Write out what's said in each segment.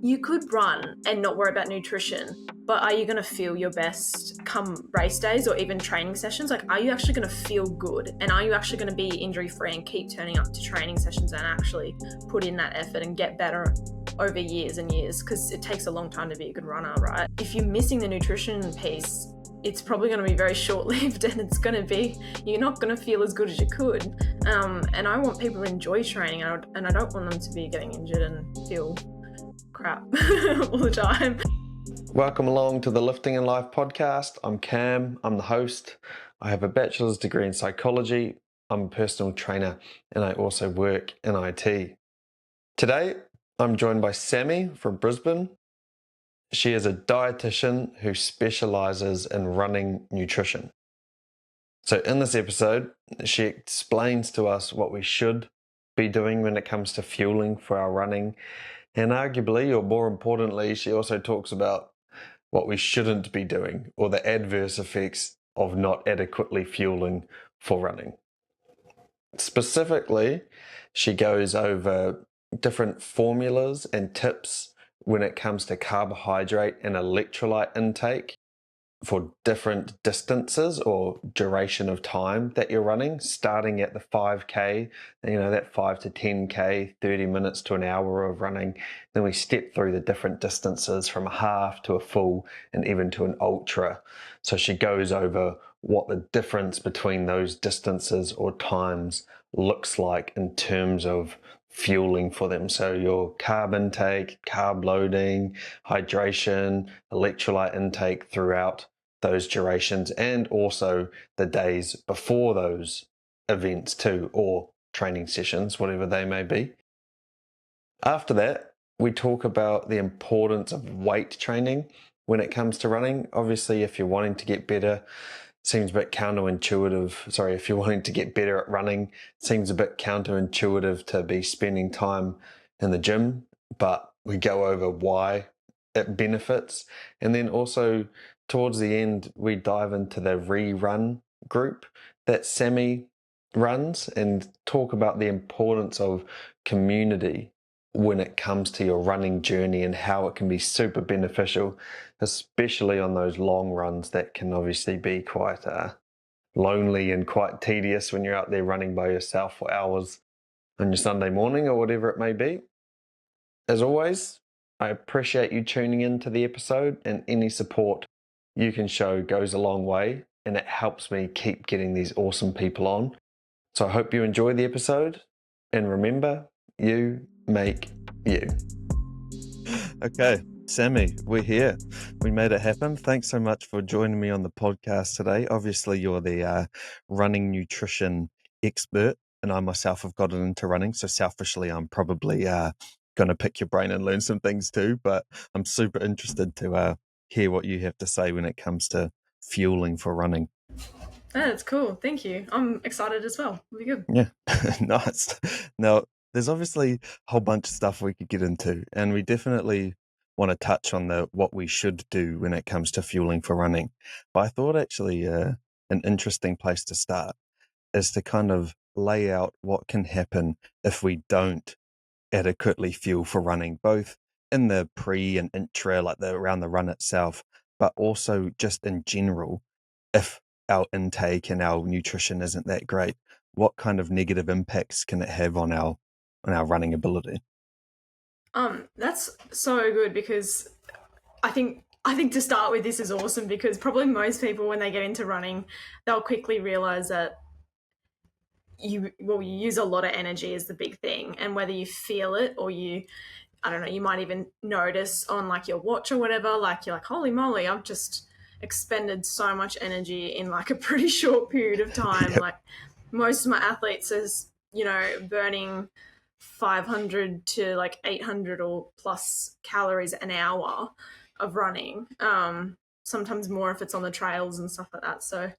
You could run and not worry about nutrition, but are you going to feel your best come race days or even training sessions? Like, are you actually going to feel good? And are you actually going to be injury free and keep turning up to training sessions and actually put in that effort and get better over years and years? Because it takes a long time to be a good runner, right? If you're missing the nutrition piece, it's probably going to be very short-lived, and it's going to be, you're not going to feel as good as you could. And I want people to enjoy training, and I don't want them to be getting injured and feel crap all the time. Welcome along to the Lifting in Life podcast. I'm Cam, I'm the host. I have a bachelor's degree in psychology. I'm a personal trainer and I also work in IT. Today, I'm joined by Sammy from Brisbane. She is a dietitian who specialises in running nutrition. So in this episode, she explains to us what we should be doing when it comes to fueling for our running. And arguably, or more importantly, she also talks about what we shouldn't be doing or the adverse effects of not adequately fueling for running. Specifically, she goes over different formulas and tips when it comes to carbohydrate and electrolyte intake for different distances or duration of time that you're running, starting at the 5K, that 5 to 10K, 30 minutes to an hour of running. Then we step through the different distances from a half to a full and even to an ultra. So she goes over what the difference between those distances or times looks like in terms of fueling for them. So your carb intake, carb loading, hydration, electrolyte intake throughout those durations, and also the days before those events too, or training sessions, whatever they may be. After that, we talk about the importance of weight training when it comes to running. Obviously, if you're wanting to get better, seems a bit counterintuitive. Sorry, if you're wanting to get better at running, seems a bit counterintuitive to be spending time in the gym, but we go over why it benefits. And then also towards the end, we dive into the ReRun group that Sammy runs and talk about the importance of community when it comes to your running journey and how it can be super beneficial, especially on those long runs that can obviously be quite lonely and quite tedious when you're out there running by yourself for hours on your Sunday morning or whatever it may be. As always, I appreciate you tuning in to the episode, and any support you can show goes a long way and it helps me keep getting these awesome people on. So I hope you enjoy the episode, and remember, you make you. Okay, Sammy, we're here. We made it happen. Thanks so much for joining me on the podcast today. Obviously, you're the running nutrition expert, and I myself have gotten into running. So selfishly, I'm probably going to pick your brain and learn some things too. But I'm super interested to hear what you have to say when it comes to fueling for running. That's cool. Thank you. I'm excited as well. It'll be good. Yeah, nice. Now, there's obviously a whole bunch of stuff we could get into, and we definitely want to touch on what we should do when it comes to fueling for running. But I thought actually an interesting place to start is to kind of lay out what can happen if we don't adequately fuel for running, both in the pre and intra, like around the run itself, but also just in general, if our intake and our nutrition isn't that great, what kind of negative impacts can it have on our running ability? That's so good, because I think to start with, this is awesome, because probably most people, when they get into running, they'll quickly realize that you use a lot of energy is the big thing, and whether you feel it or you might even notice on like your watch or whatever, like you're like, holy moly, I've just expended so much energy in like a pretty short period of time. Yep. Like most of my athletes is, burning 500 to like 800 or plus calories an hour of running. Sometimes more if it's on the trails and stuff like that. So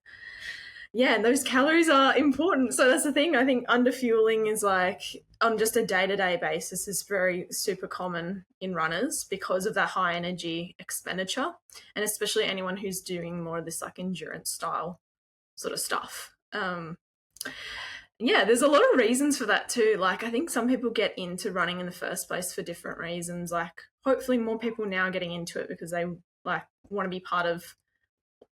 yeah, and those calories are important. So that's the thing. I think underfueling is like on just a day-to-day basis is very super common in runners because of that high energy expenditure, and especially anyone who's doing more of this like endurance style sort of stuff. yeah, there's a lot of reasons for that too. Like, I think some people get into running in the first place for different reasons. Like, hopefully, more people now are getting into it because they like want to be part of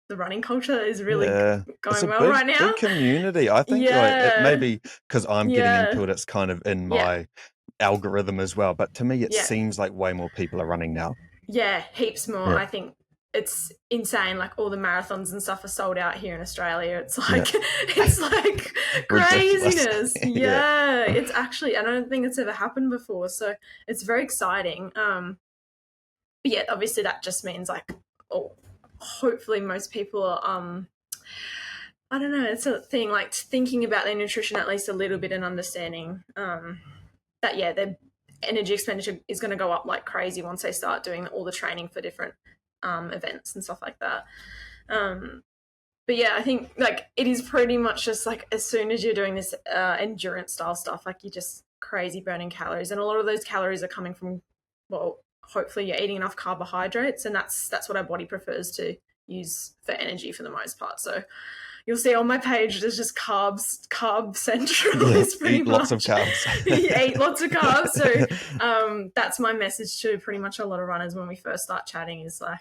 the running culture that is really Yeah, it's going a well right big now. community. I think like it Yeah, maybe because I'm getting yeah, into it, it's kind of in yeah, my algorithm as well. But to me, it yeah. seems like way more people are running now. Yeah, heaps more. Yeah, I think it's insane. Like all the marathons and stuff are sold out here in Australia. It's yeah, like it's like ridiculous. craziness. Yeah, Yeah, it's actually I don't think it's ever happened before. So it's very exciting. But yeah, obviously that just means like oh, hopefully most people are I don't know, it's a thing like thinking about their nutrition at least a little bit and understanding that yeah, their energy expenditure is going to go up like crazy once they start doing all the training for different events and stuff like that. Um, but yeah, I think like it is pretty much just like as soon as you're doing this endurance style stuff, like you're just crazy burning calories, and a lot of those calories are coming from well, hopefully you're eating enough carbohydrates, and that's what our body prefers to use for energy for the most part. So you'll see on my page there's just carb central yeah. is pretty Eat lots of much carbs. you eat lots of carbs. So that's my message to pretty much a lot of runners when we first start chatting is like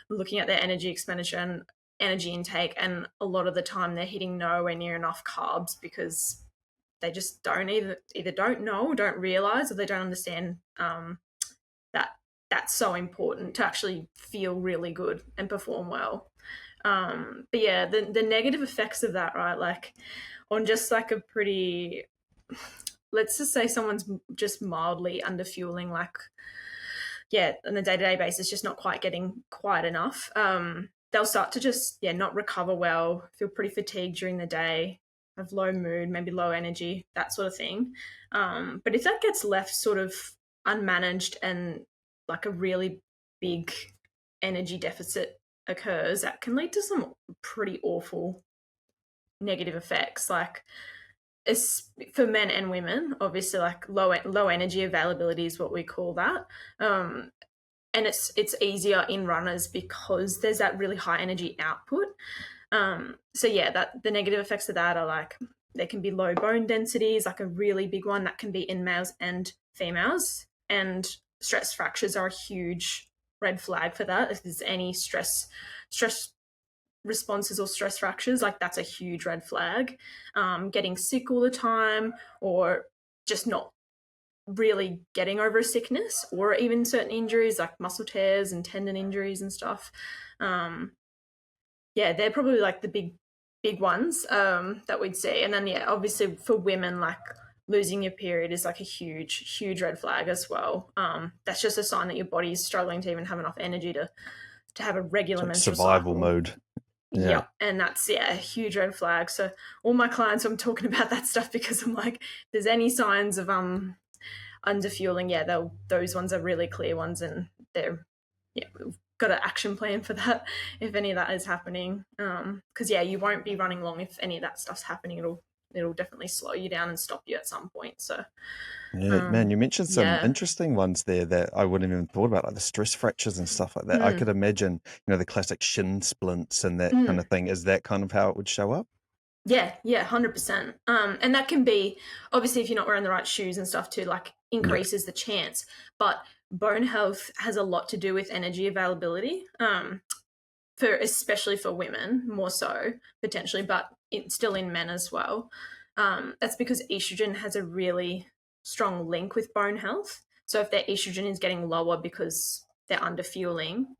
looking at their energy expenditure and energy intake, and a lot of the time they're hitting nowhere near enough carbs because they just don't either don't know or don't realize, or they don't understand that that's so important to actually feel really good and perform well. But yeah, the negative effects of that, right? Like on just like a pretty, let's just say someone's just mildly under fueling, like yeah, on a day to day basis, just not quite getting quite enough. They'll start to just yeah not recover well, feel pretty fatigued during the day, have low mood, maybe low energy, that sort of thing. But if that gets left sort of unmanaged and like a really big energy deficit occurs, that can lead to some pretty awful negative effects. Like it's for men and women, obviously, like low energy availability is what we call that. Um, and it's easier in runners because there's that really high energy output. So yeah, that the negative effects of that are like there can be low bone densities, like a really big one that can be in males and females, and stress fractures are a huge red flag for that. If there's any stress responses or stress fractures, like that's a huge red flag. Getting sick all the time, or just not really getting over a sickness, or even certain injuries like muscle tears and tendon injuries and stuff. Um, yeah, they're probably like the big ones that we'd see. And then yeah, obviously for women, like losing your period is like a huge red flag as well. That's just a sign that your body is struggling to even have enough energy to have a It's regular like menstrual survival cycle. mode. Yeah. Yep, and that's yeah, a huge red flag. So all my clients, I'm talking about that stuff because I'm like, if there's any signs of underfueling, yeah, those ones are really clear ones, and they're yeah, we've got an action plan for that if any of that is happening. Because yeah, you won't be running long if any of that stuff's happening. It'll definitely slow you down and stop you at some point. So Yeah, man, you mentioned some yeah, interesting ones there that I wouldn't even thought about, like the stress fractures and stuff like that. I mm, could imagine, the classic shin splints and that kind mm. of thing. Is that kind of how it would show up? Yeah, 100%. And that can be obviously if you're not wearing the right shoes and stuff too, like Yeah. increases the chance. But bone health has a lot to do with energy availability. For especially for women, more so potentially, but it's still in men as well. That's because estrogen has a really strong link with bone health. So if their estrogen is getting lower because they're under fueling,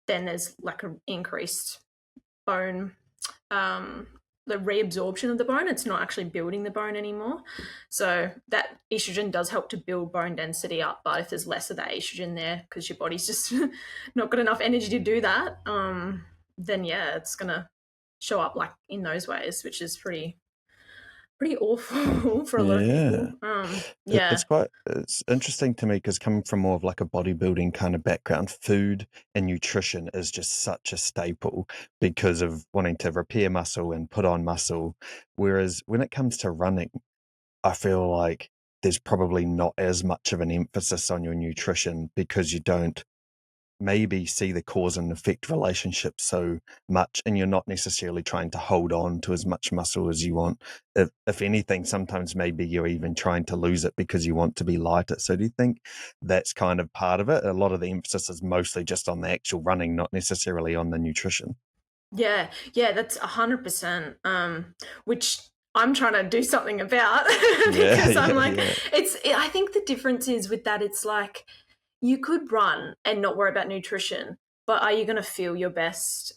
then there's like an increased bone um, the reabsorption of the bone. It's not actually building the bone anymore. So that estrogen does help to build bone density up. But if there's less of that estrogen there because your body's just not got enough energy to do that, then yeah, it's gonna show up like in those ways, which is pretty awful for a lot of Yeah. people. Yeah. It's interesting to me because coming from more of like a bodybuilding kind of background, food and nutrition is just such a staple because of wanting to repair muscle and put on muscle. Whereas when it comes to running, I feel like there's probably not as much of an emphasis on your nutrition because you don't maybe see the cause and effect relationship so much, and you're not necessarily trying to hold on to as much muscle as you want. If anything, sometimes maybe you're even trying to lose it because you want to be lighter. So do you think that's kind of part of it? A lot of the emphasis is mostly just on the actual running, not necessarily on the nutrition. Yeah, yeah, that's 100%. Which I'm trying to do something about Yeah, because I'm yeah, like, yeah. I think the difference is with that, it's like you could run and not worry about nutrition, but are you going to feel your best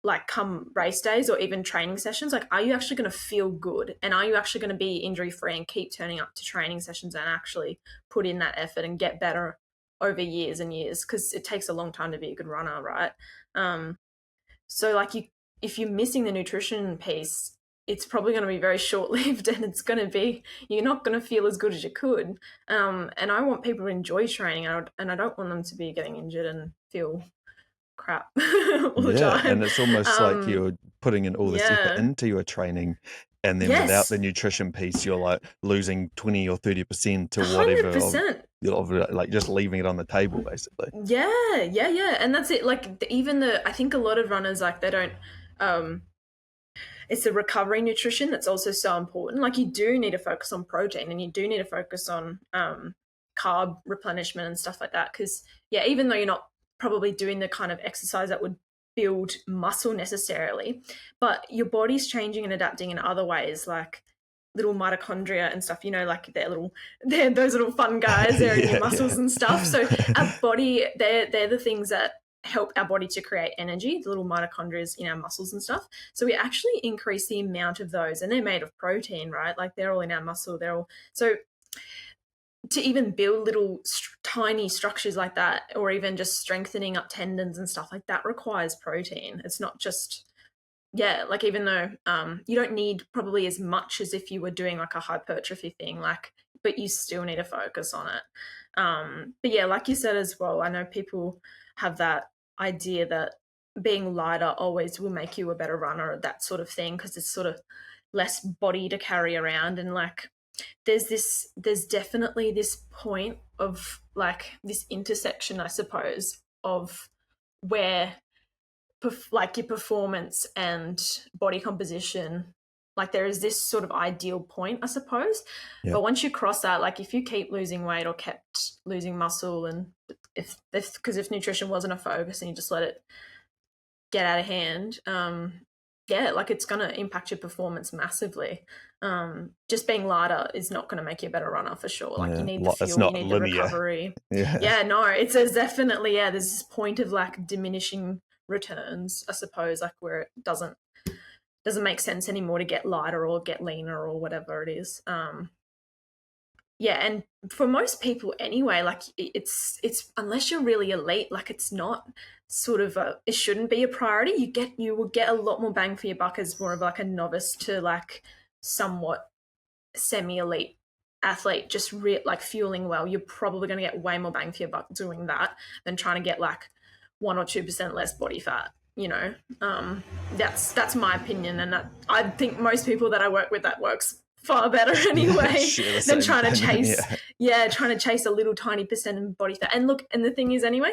like come race days or even training sessions? Like, are you actually going to feel good? And are you actually going to be injury free and keep turning up to training sessions and actually put in that effort and get better over years and years? Because it takes a long time to be a good runner, right? Um, so like if you're missing the nutrition piece, it's probably going to be very short lived and it's going to be you're not going to feel as good as you could. And I want people to enjoy training and I don't want them to be getting injured and feel crap all the Yeah, time. and it's almost like Um, you're putting in all this effort yeah. into your training, and then without the Yes. nutrition piece, you're like losing 20 or 30% to whatever of 100%. like just leaving it on the table, basically. Yeah, yeah, yeah. And that's it. Like even I think a lot of runners like they don't um it's the recovery nutrition that's also so important. Like you do need to focus on protein and you do need to focus on carb replenishment and stuff like that. Because yeah, even though you're not probably doing the kind of exercise that would build muscle necessarily, but your body's changing and adapting in other ways, like little mitochondria and stuff. You know, like they're those little fun guys. They're in your Yeah, muscles yeah. and stuff. So our body, they're the things that help our body to create energy, the little mitochondria in our muscles and stuff. So we actually increase the amount of those, and they're made of protein, right? Like they're all in our muscle. They're all so to even build little tiny structures like that, or even just strengthening up tendons and stuff like that, requires protein. It's not just yeah, like even though you don't need probably as much as if you were doing like a hypertrophy thing, like but you still need to focus on it. But yeah, like you said as well, I know people have that idea that being lighter always will make you a better runner, that sort of thing, because it's sort of less body to carry around. And like there's definitely this point of like this intersection, I suppose, of where like your performance and body composition, like there is this sort of ideal point, I suppose. Yeah. But once you cross that, like if you keep losing weight or kept losing muscle, and if because if nutrition wasn't a focus and you just let it get out of hand, yeah, like it's going to impact your performance massively. Just being lighter is not going to make you a better runner for sure. Like you Yeah, need the it's fuel, you not need the linear. recovery. Yeah. Yeah, no, there's definitely yeah, there's this point of like diminishing returns, I suppose, like where it doesn't make sense anymore to get lighter or get leaner or whatever it is. Yeah, and for most people anyway, like it's unless you're really elite, like it's not sort of it shouldn't be a priority. You will get a lot more bang for your buck as more of like a novice to like somewhat semi elite athlete, just like fueling well. You're probably going to get way more bang for your buck doing that than trying to get like 1 or 2% less body fat. You know, that's my opinion, and I think most people that I work with that works far better Yeah, anyway share the than same trying to opinion. chase Yeah. trying to chase a little tiny percent in body fat. And look, and the thing is anyway,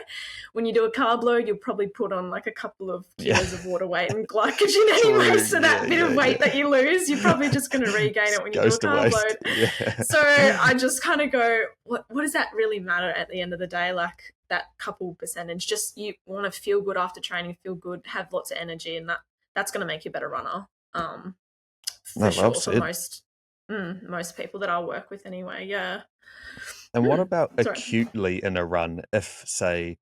when you do a carb load, you'll probably put on like a couple of Yeah. kilos of water weight and glycogen anyway, True. so Yeah, that bit yeah, of weight yeah. that you lose, you're probably just going to regain it when you do Goes a to carb waste. load. Yeah. So I just kind of go, what does that really matter at the end of the day? Like that couple percentage, just you want to feel good after training, feel good, have lots of energy, and that's going to make you a better runner. For No, well sure, for said. most people that I work with anyway. Yeah. And what about Sorry. acutely in a run? If, say,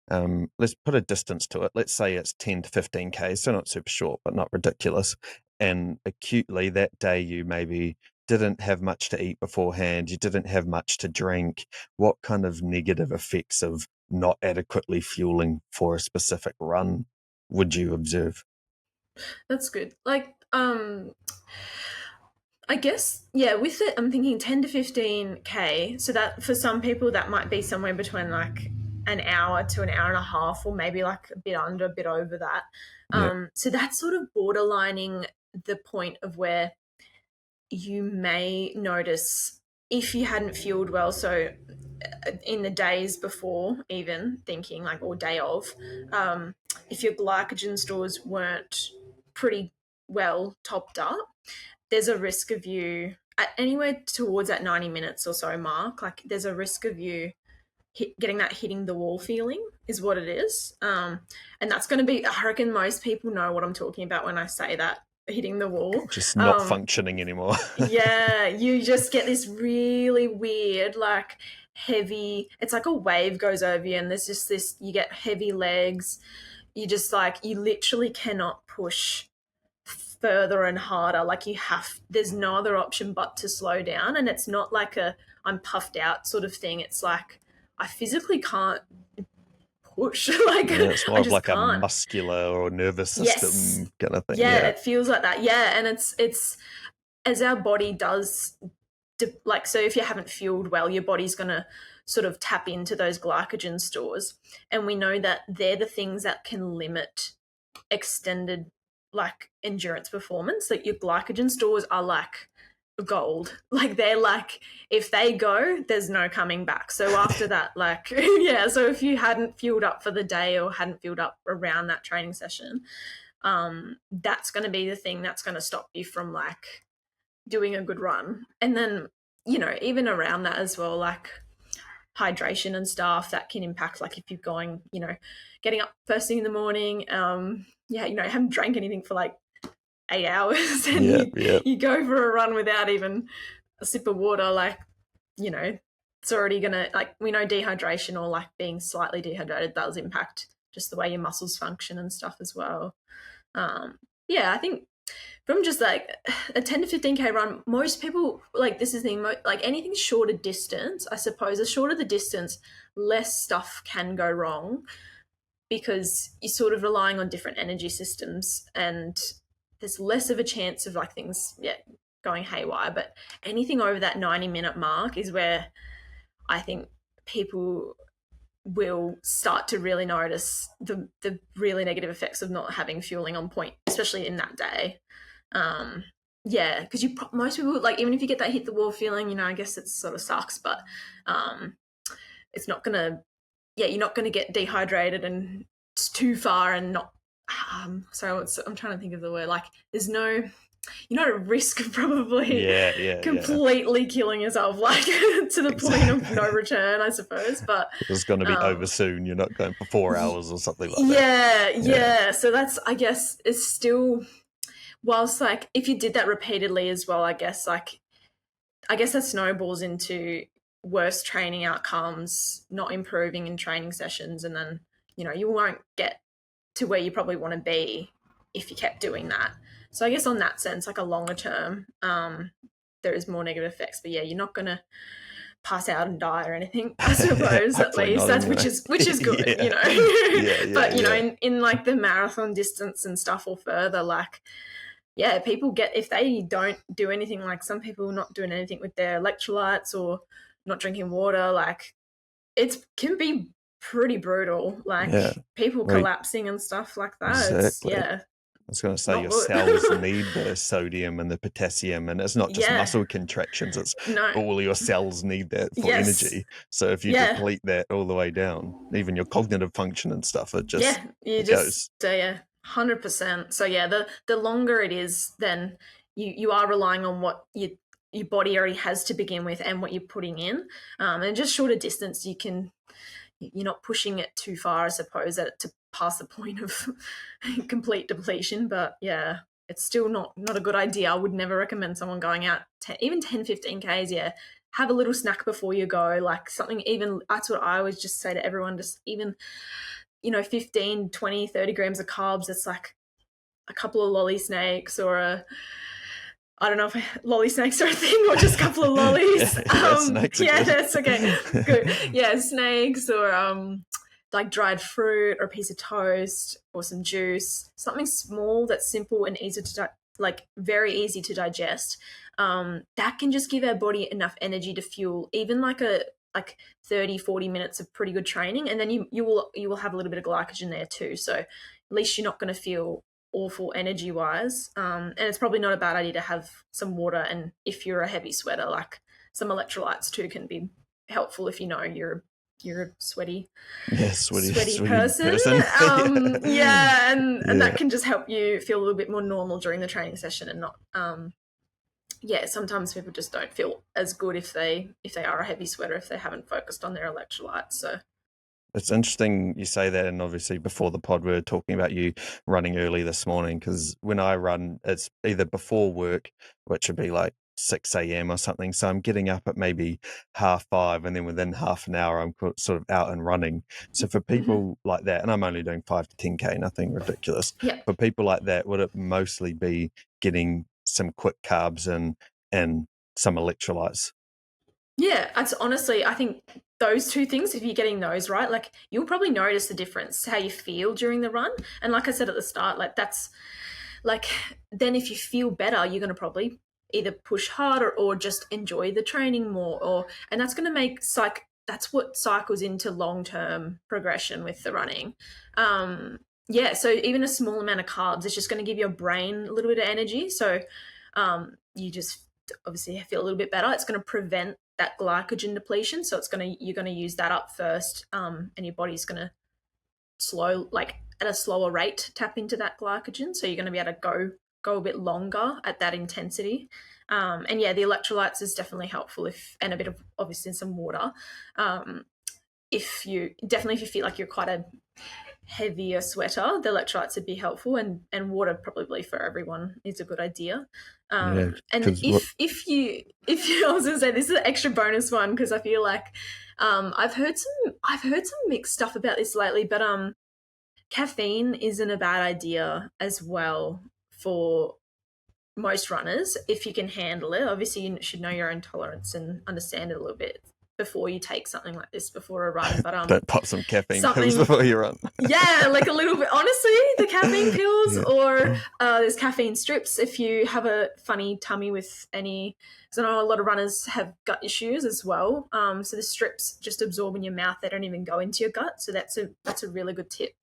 let's put a distance to it. Let's say it's 10 to 15K, so not super short, but not ridiculous. And acutely that day, you maybe didn't have much to eat beforehand, you didn't have much to drink. What kind of negative effects of not adequately fueling for a specific run would you observe? That's good. Like, I guess, yeah, with it, I'm thinking 10 to 15K. So that for some people, that might be somewhere between like an hour to an hour and a half, or maybe like a bit under, a bit over that. Yeah. So that's sort of borderlining the point of where you may notice if you hadn't fueled well. So in the days before, even thinking like, or day of, if your glycogen stores weren't pretty well topped up, there's a risk of you at anywhere towards that 90 minutes or so mark, like there's a risk of you getting that hitting the wall feeling is what it is. And that's going to be, I reckon most people know what I'm talking about when I say that, hitting the wall. Just not functioning anymore. Yeah, you just get this really weird, like heavy, it's like a wave goes over you and there's just this, you get heavy legs. You just like, you literally cannot push further and harder. Like there's no other option but to slow down. And it's not like I'm puffed out sort of thing. It's like, I physically can't push. Like, it's more I of just like can't. a muscular or nervous system kind of thing. Yeah, it feels like that. Yeah, and it's as our body does, like, so if you haven't fueled well, your body's going to sort of tap into those glycogen stores. And we know that they're the things that can limit extended, like, endurance performance. That your glycogen stores are like gold. Like, they're like, if they go, there's no coming back. So after that, like, yeah, so if you hadn't fueled up for the day or hadn't fueled up around that training session, that's going to be the thing that's going to stop you from like doing a good run. And then, you know, even around that as well, like hydration and stuff that can impact, like if you're going, you know, getting up first thing in the morning, yeah, you know, haven't drank anything for like 8 hours and you go for a run without even a sip of water, like, you know, it's already gonna, like, we know dehydration or like being slightly dehydrated does impact just the way your muscles function and stuff as well. Yeah, I think from just like a 10 to 15k run, most people, like, this is the thing, like anything shorter distance, I suppose the shorter the distance, less stuff can go wrong because you're sort of relying on different energy systems and there's less of a chance of like things going haywire. But anything over that 90-minute mark is where I think people will start to really notice the really negative effects of not having fueling on point, especially in that day. Yeah, because most people, like, even if you get that hit the wall feeling, you know, I guess it sort of sucks, but it's not gonna, you're not gonna get dehydrated and it's too far and not. Sorry, I'm trying to think of the word. Like, there's no, you're not at risk of probably completely killing yourself, like to the point of no return, I suppose. But it's going to be over soon. You're not going for 4 hours or something like that. Yeah. So that's, I guess, it's still, whilst like if you did that repeatedly as well, I guess that snowballs into worse training outcomes, not improving in training sessions, and then, you know, you won't get to where you probably want to be if you kept doing that. So I guess on that sense, like a longer term, there is more negative effects. But yeah, you're not going to pass out and die or anything, I suppose. At least that's anyway. which is good, you know. But you know, in like the marathon distance and stuff or further, like, yeah, people get, if they don't do anything, like some people not doing anything with their electrolytes or not drinking water, like it can be pretty brutal, like people collapsing and stuff like that. Exactly. I was going to say your cells need the sodium and the potassium, and it's not just muscle contractions, it's all your cells need that for energy. So if you deplete that all the way down, even your cognitive function and stuff, it just goes. 100%. So yeah, the longer it is, then you are relying on what your body already has to begin with and what you're putting in, and just shorter distance, you're not pushing it too far, I suppose, to pass the point of complete depletion. But yeah, it's still not a good idea. I would never recommend someone going out even 10, 15 Ks. Yeah, have a little snack before you go, like something, even, that's what I always just say to everyone, just even, you know, 15, 20, 30 grams of carbs. It's like a couple of lolly snakes or I don't know if lolly snakes are a thing or just a couple of lollies. That's okay. Good. Yeah, snakes or like dried fruit or a piece of toast or some juice. Something small that's simple and easy to like very easy to digest. That can just give our body enough energy to fuel even like 30, 40 minutes of pretty good training, and then you will have a little bit of glycogen there too. So at least you're not going to feel awful energy wise, and it's probably not a bad idea to have some water, and if you're a heavy sweater, like some electrolytes too can be helpful if you're a sweaty sweaty person. person. And that can just help you feel a little bit more normal during the training session and not sometimes people just don't feel as good if they are a heavy sweater, if they haven't focused on their electrolytes. So it's interesting you say that, and obviously before the pod we were talking about you running early this morning, because when I run it's either before work, which would be like 6 a.m. or something, so I'm getting up at maybe 5:30, and then within half an hour I'm sort of out and running. So for people like that, and I'm only doing 5 to 10k, nothing ridiculous. For people like that, would it mostly be getting some quick carbs and some electrolytes? Yeah, that's honestly, I think those two things, if you're getting those right, like you'll probably notice the difference, how you feel during the run. And like I said at the start, like that's like, then if you feel better, you're going to probably either push harder or just enjoy the training more. And that's going to make that's what cycles into long-term progression with the running. So even a small amount of carbs is just going to give your brain a little bit of energy. So you just obviously feel a little bit better. It's going to prevent that glycogen depletion, so you're going to use that up first, and your body's going to at a slower rate tap into that glycogen, so you're going to be able to go a bit longer at that intensity. The electrolytes is definitely helpful, and a bit of obviously some water. If you feel like you're quite a heavier sweater, the electrolytes would be helpful, and water probably for everyone is a good idea. And if you I was gonna say, this is an extra bonus one, because I feel like I've heard some mixed stuff about this lately, but caffeine isn't a bad idea as well for most runners if you can handle it. Obviously you should know your own tolerance and understand it a little bit before you take something like this before a run. But don't pop some caffeine pills before you run. Like a little bit. Honestly, the caffeine pills or there's caffeine strips if you have a funny tummy with any. Because I know a lot of runners have gut issues as well. So the strips just absorb in your mouth; they don't even go into your gut. So that's a really good tip.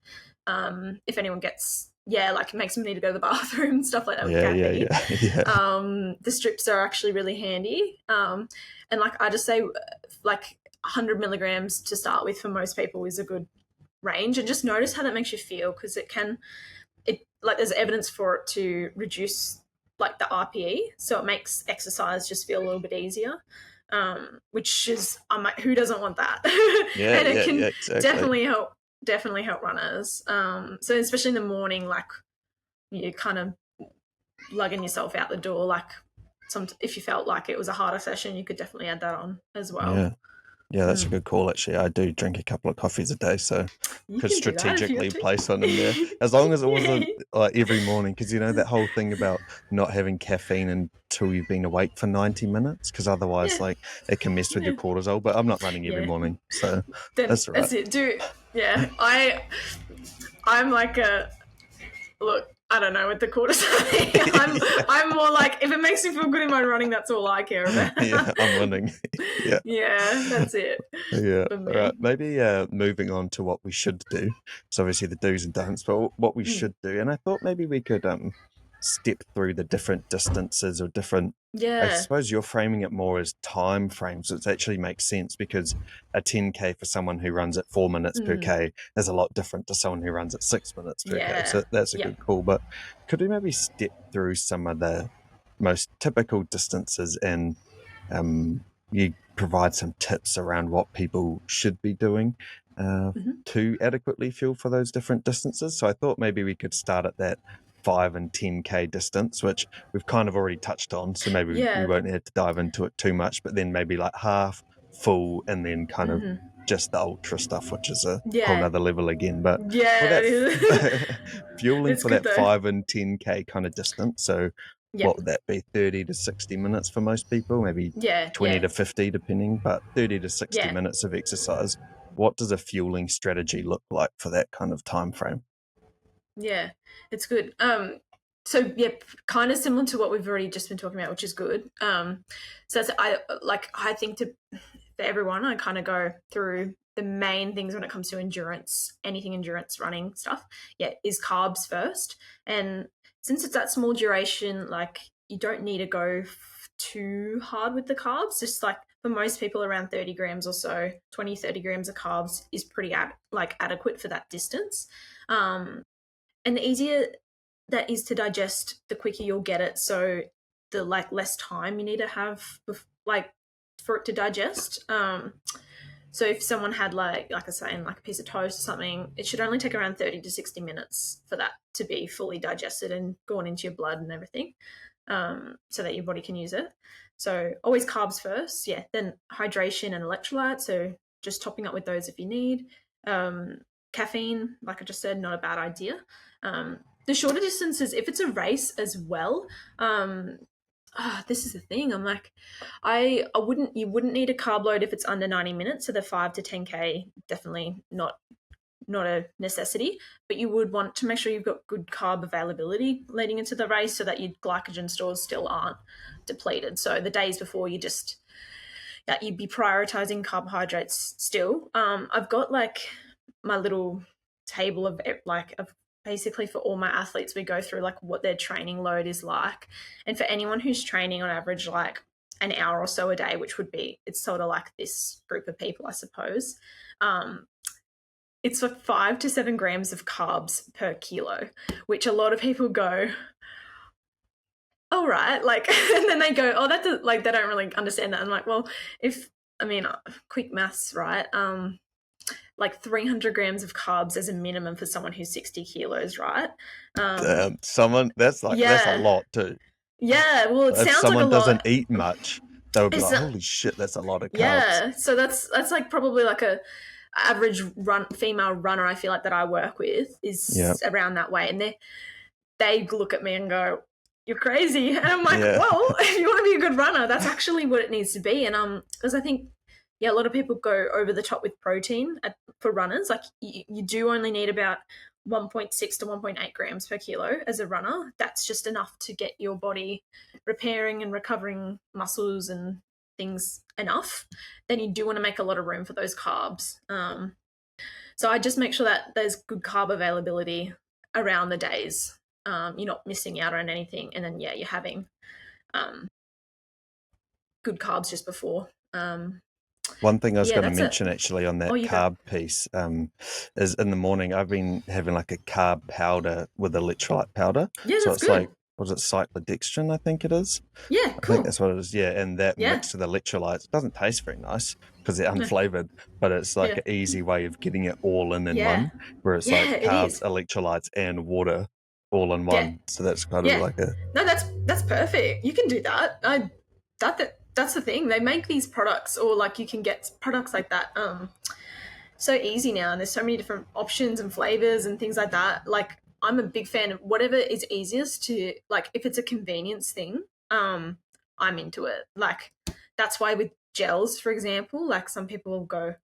If anyone gets it makes them need to go to the bathroom, stuff like that with caffeine. The strips are actually really handy. And like I just say, like 100 milligrams to start with for most people is a good range, and just notice how that makes you feel, because there's evidence for it to reduce like the RPE, so it makes exercise just feel a little bit easier. Which is, I'm like, who doesn't want that? And it can definitely help runners. So especially in the morning, like you're kind of lugging yourself out the door, like if you felt like it was a harder session, you could definitely add that on as well. Yeah, that's a good call, actually. I do drink a couple of coffees a day, so could strategically place one in there. As long as it wasn't like every morning, because that whole thing about not having caffeine until you've been awake for 90 minutes, because otherwise it can mess with your cortisol. But I'm not running every morning, so that's right. That's it. I'm like look, I don't know with the cortisol. I'm more like, if it makes me feel good in my running, that's all I care about. I'm winning. That's it. All right. Maybe moving on to what we should do. So obviously the do's and don'ts, but what we should do. And I thought maybe we could step through the different distances or different. I suppose you're framing it more as time frames, which actually makes sense, because a 10k for someone who runs at 4 minutes per k is a lot different to someone who runs at 6 minutes per k. So that's a good call. But could we maybe step through some of the most typical distances, and you provide some tips around what people should be doing to adequately fuel for those different distances? So I thought maybe we could start at that 5 and 10k distance, which we've kind of already touched on, so maybe we won't have to dive into it too much, but then maybe like half, full, and then kind of just the ultra stuff, which is a whole nother level again. But fueling for that 5 and 10k kind of distance, so what would that be? 30 to 60 minutes for most people, maybe 20 to 50 depending, but 30 to 60 minutes of exercise. What does a fueling strategy look like for that kind of time frame? Yeah, it's good. So kind of similar to what we've already just been talking about, which is good. So I think for everyone, I kind of go through the main things when it comes to endurance, anything endurance running stuff. Is carbs first, and since it's that small duration, like you don't need to go too hard with the carbs. Just like for most people around 30 grams or so, 20, 30 grams of carbs is pretty adequate for that distance. And the easier that is to digest, the quicker you'll get it. So the less time you need to have for it to digest. So if someone had like I say, like a piece of toast or something, it should only take around 30 to 60 minutes for that to be fully digested and gone into your blood and everything, so that your body can use it. So always carbs first, yeah. Then hydration and electrolyte. So just topping up with those if you need. Caffeine, like I just said, not a bad idea. The shorter distances, if it's a race as well, this is the thing. I'm like, you wouldn't need a carb load if it's under 90 minutes. So the 5 to 10K, definitely not a necessity, but you would want to make sure you've got good carb availability leading into the race so that your glycogen stores still aren't depleted. So the days before, you'd be prioritizing carbohydrates still. I've got like my little table of basically for all my athletes, we go through like what their training load is like. And for anyone who's training on average like an hour or so a day, which would be, it's sort of like this group of people, I suppose. It's for 5 to 7 grams of carbs per kilo, which a lot of people go, all right, like, and then they go, oh, that's like, they don't really understand that. I'm like, well, quick maths, right? Like 300 grams of carbs as a minimum for someone who's 60 kilos, right? That's a lot too. Yeah, well, it if sounds someone like a doesn't lot. eat much, they would be It's like, not- holy shit, that's a lot of carbs. Yeah, so that's like probably like a average female runner I feel like that I work with is around that way, and they look at me and go, "You're crazy," and I'm like, "Well, if you want to be a good runner, that's actually what it needs to be." And because I think a lot of people go over the top with protein for runners. Like you do only need about 1.6 to 1.8 grams per kilo as a runner. That's just enough to get your body repairing and recovering muscles and things enough. Then you do want to make a lot of room for those carbs. So I just make sure that there's good carb availability around the days. You're not missing out on anything. And then, you're having good carbs just before. One thing I was going to mention actually on that carb piece is in the morning I've been having like a carb powder with electrolyte powder. Yeah, so that's it's good. like, was it cyclodextrin, I think it is? Yeah, cool. I think that's what it is, yeah. And that mixed with electrolytes, it doesn't taste very nice because they're unflavoured, but it's like an easy way of getting it all in one, where it's like carbs, electrolytes and water all in one. So that's kind of like a... No, that's perfect. You can do that. That's the thing. They make these products, or like you can get products like that so easy now, and there's so many different options and flavors and things like that. Like I'm a big fan of whatever is easiest to, like, if it's a convenience thing, I'm into it. Like that's why with gels, for example, like some people will go,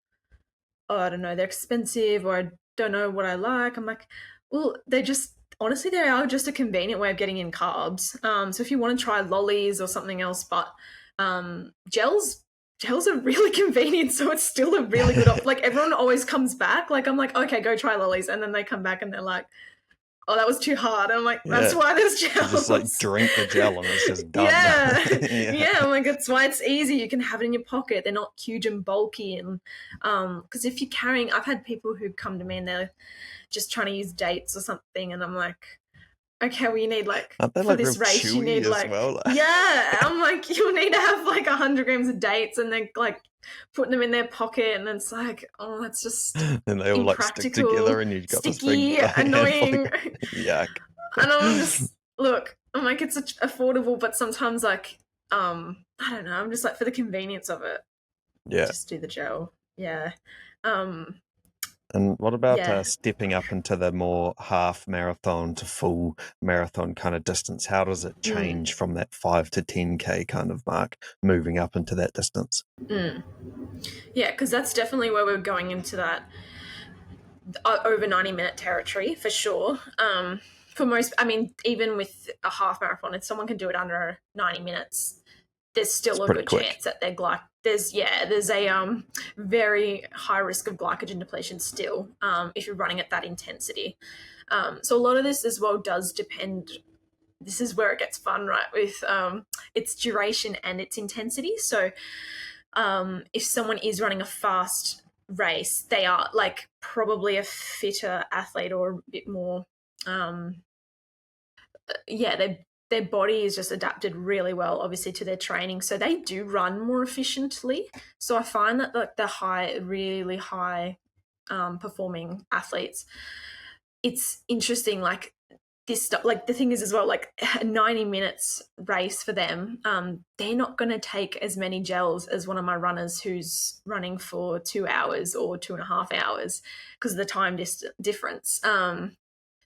oh, I don't know, they're expensive, or I don't know what I like. I'm like, well, honestly, they are just a convenient way of getting in carbs. So if you want to try lollies or something else, but gels are really convenient, so it's still a really good option. Like everyone always comes back. Like I'm like, okay, go try lollies, and then they come back and they're like, oh, that was too hard. And I'm like, that's why there's gels. You just like drink the gel and it's just done. I'm like, that's why it's easy. You can have it in your pocket. They're not huge and bulky. And because if you're carrying, I've had people who come to me and they're just trying to use dates or something, and I'm like, okay, well, you need for this race, you need I'm like, you'll need to have like 100 grams of dates, and then like putting them in their pocket, and it's like, oh, it's just and they all like stick together, and you've got sticky, this big, annoying. Yuck. And I'm just I'm like, it's affordable, but sometimes like I don't know, I'm just like, for the convenience of it, just do the gel. And what about stepping up into the more half marathon to full marathon kind of distance? How does it change from that 5 to 10K kind of mark, moving up into that distance? Yeah, because that's definitely where we're going into that over 90-minute territory for sure. For most, even with a half marathon, if someone can do it under 90 minutes, there's still a good chance that there's a very high risk of glycogen depletion still, if you're running at that intensity. So a lot of this as well does depend. This is where it gets fun, right? With its duration and its intensity. So if someone is running a fast race, they are like probably a fitter athlete or a bit more, their body is just adapted really well, obviously, to their training. So they do run more efficiently. So I find that like the really high performing athletes, it's interesting, like this stuff, like the thing is as well, like a 90 minutes race for them, they're not going to take as many gels as one of my runners who's running for 2 hours or 2.5 hours because of the time difference.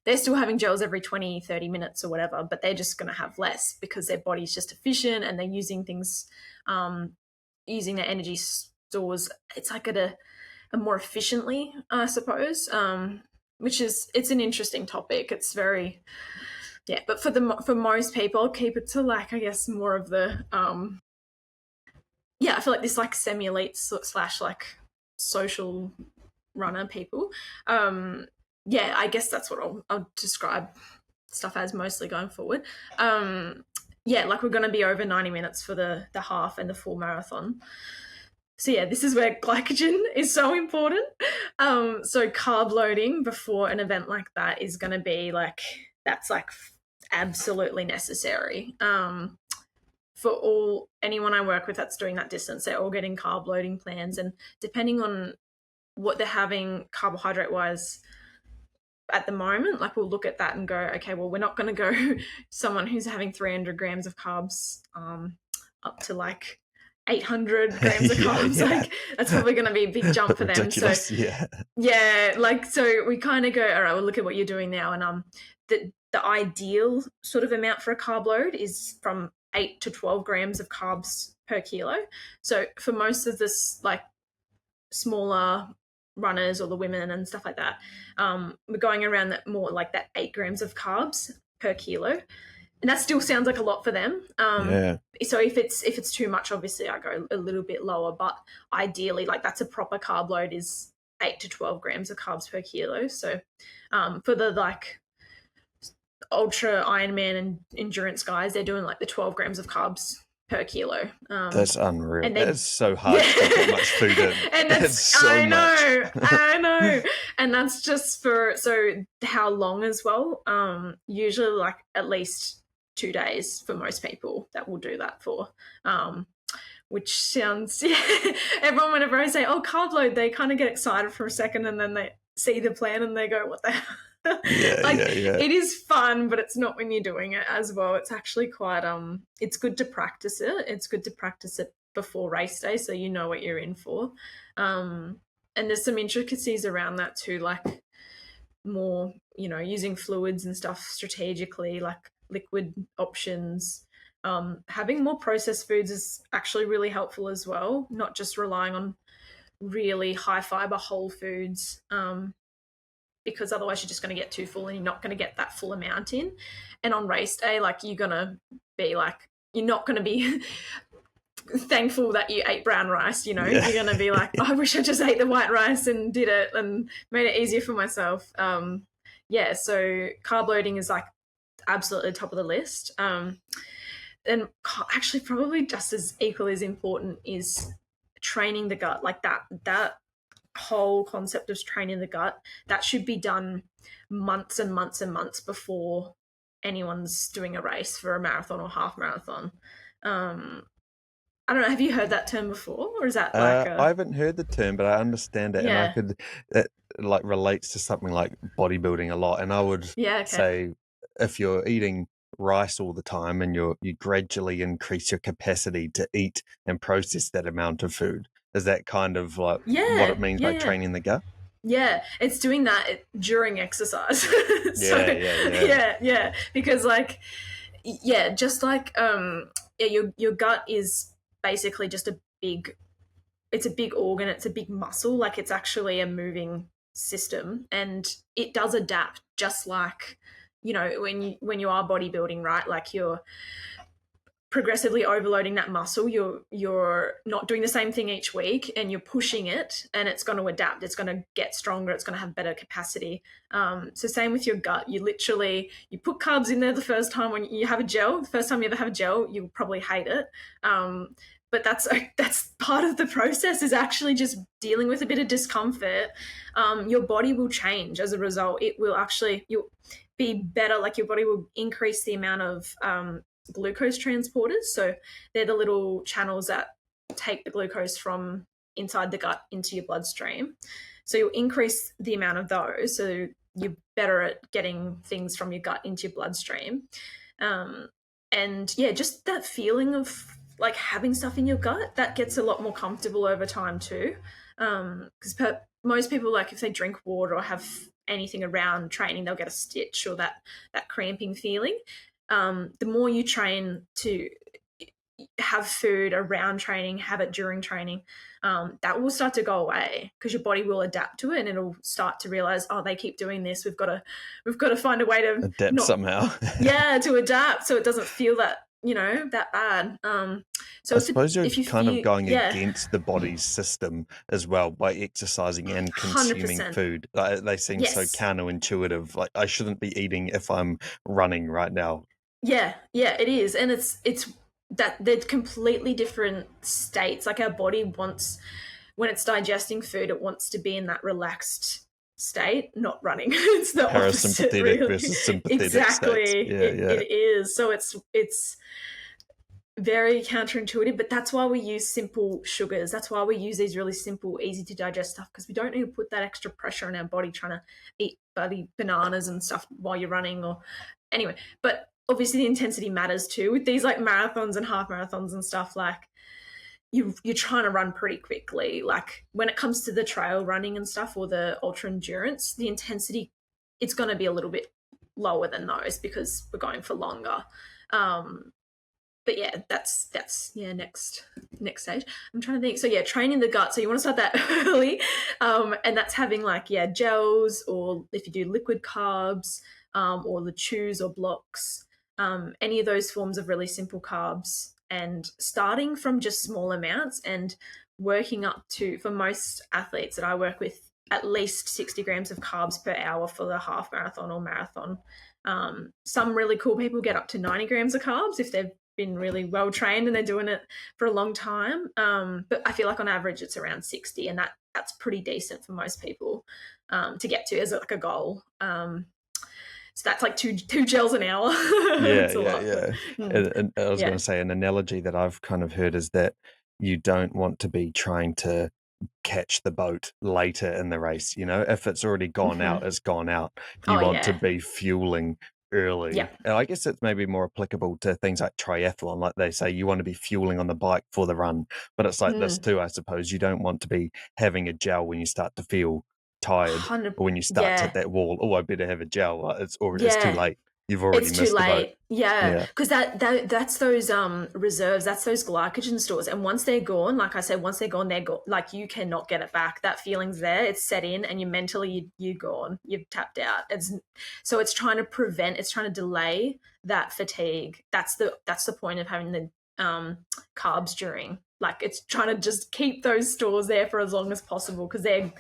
They're still having gels every 20, 30 minutes or whatever, but they're just going to have less because their body's just efficient and they're using things, using their energy stores, it's like at a more efficiently, I suppose, which is, it's an interesting topic. It's very, but for most people, I'll keep it to like, I guess, more of the, I feel like this like semi-elite / like social runner people, I guess that's what I'll describe stuff as mostly going forward. Like we're going to be over 90 minutes for the half and the full marathon. So this is where glycogen is so important. So carb loading before an event like that is going to be like, that's like absolutely necessary. For anyone I work with that's doing that distance, they're all getting carb loading plans, and depending on what they're having carbohydrate wise at the moment, like we'll look at that and go, okay, well, we're not going to go someone who's having 300 grams of carbs up to like 800 grams of carbs. Like that's probably going to be a big jump for them. Ridiculous, so like, so we kind of go, all right, we'll look at what you're doing now, and the ideal sort of amount for a carb load is from 8 to 12 grams of carbs per kilo. So for most of this like smaller runners or the women and stuff like that, we're going around that more like that 8 grams of carbs per kilo, and that still sounds like a lot for them. So if it's too much, obviously I go a little bit lower, but ideally like that's a proper carb load is 8 to 12 grams of carbs per kilo. So for the like ultra Ironman and endurance guys, they're doing like the 12 grams of carbs per kilo. That's unreal. That's so hard to get that much food in. And that's so I know. And that's just for how long as well? Usually like at least 2 days for most people that will do that for. Which sounds everyone, whenever I say carb load, they kind of get excited for a second and then they see the plan and they go, what the hell? It is fun, but it's not when you're doing it as well. It's actually quite it's good to practice it. It's good to practice it before race day so you know what you're in for. And there's some intricacies around that too, like more, using fluids and stuff strategically, like liquid options. Having more processed foods is actually really helpful as well, not just relying on really high fiber whole foods, because otherwise you're just going to get too full and you're not going to get that full amount in. And on race day, like you're going to be like, you're not going to be thankful that you ate brown rice, You're going to be like, I wish I just ate the white rice and did it and made it easier for myself. So carb loading is like absolutely top of the list. And actually probably just as equally as important is training the gut, like that whole concept of training the gut. That should be done months and months and months before anyone's doing a race for a marathon or half marathon. I don't know, have you heard that term before, or is that like I haven't heard the term, but I understand it, and it like relates to something like bodybuilding a lot. And I would say if you're eating rice all the time and you gradually increase your capacity to eat and process that amount of food, is that kind of like what it means by training the gut? Yeah, it's doing that during exercise. Because like, just like your gut is basically just it's a big organ, it's a big muscle, like it's actually a moving system, and it does adapt just like, when you are bodybuilding, right? Like you're progressively overloading that muscle, you're not doing the same thing each week and you're pushing it, and it's going to adapt, it's going to get stronger, it's going to have better capacity. So same with your gut. You put carbs in there the first time when you have a gel. The first time you ever have a gel, you'll probably hate it, but that's part of the process, is actually just dealing with a bit of discomfort. Your body will change as a result. It will actually, you'll be better, like your body will increase the amount of glucose transporters. So they're the little channels that take the glucose from inside the gut into your bloodstream. So you'll increase the amount of those, so you're better at getting things from your gut into your bloodstream. And yeah, just that feeling of like having stuff in your gut, that gets a lot more comfortable over time too. Because most people, like if they drink water or have anything around training, they'll get a stitch or that cramping feeling. The more you train to have food around training, have it during training, that will start to go away, because your body will adapt to it, and it'll start to realize, oh, they keep doing this. We've got to find a way to adapt somehow. to adapt, so it doesn't feel that that bad. So I suppose you're kind of going against the body's system as well by exercising and consuming 100%. Food. They seem so counterintuitive. Like, I shouldn't be eating if I'm running right now. Yeah, it is, and it's that they're completely different states. Like our body wants, when it's digesting food, it wants to be in that relaxed state, not running. It's the opposite, parasympathetic versus sympathetic. Exactly. States. It is. So it's very counterintuitive, but that's why we use simple sugars. That's why we use these really simple, easy to digest stuff, because we don't need to put that extra pressure on our body trying to eat bloody bananas and stuff while you're running. Or anyway, but obviously the intensity matters too with these like marathons and half marathons and stuff. Like you're trying to run pretty quickly. Like when it comes to the trail running and stuff, or the ultra endurance, the intensity, it's going to be a little bit lower than those because we're going for longer. But yeah, that's next stage. I'm trying to think. So yeah, training the gut. So you want to start that early, and that's having like gels, or if you do liquid carbs, or the chews or blocks, any of those forms of really simple carbs, and starting from just small amounts and working up to, for most athletes that I work with, at least 60 grams of carbs per hour for the half marathon or marathon. Some really cool people get up to 90 grams of carbs if they've been really well trained and they're doing it for a long time. But I feel like on average it's around 60, and that's pretty decent for most people to get to as like a goal. So that's like two gels an hour. Yeah. And I was going to say, an analogy that I've kind of heard is that you don't want to be trying to catch the boat later in the race. If it's already gone out, it's gone out. You want to be fueling early. Yeah. I guess it's maybe more applicable to things like triathlon. Like they say, you want to be fueling on the bike for the run, but it's like this too, I suppose. You don't want to be having a gel when you start to feel tired, or when you start to hit that wall. Oh, I better have a gel. It's too late. You've already missed the boat. Because that's those reserves, that's those glycogen stores, and once they're gone, like I said, they're gone. Like you cannot get it back. That feeling's there, it's set in, and you're mentally you're gone, you've tapped out. It's trying to delay that fatigue. That's the point of having the carbs during. Like it's trying to just keep those stores there for as long as possible, because they're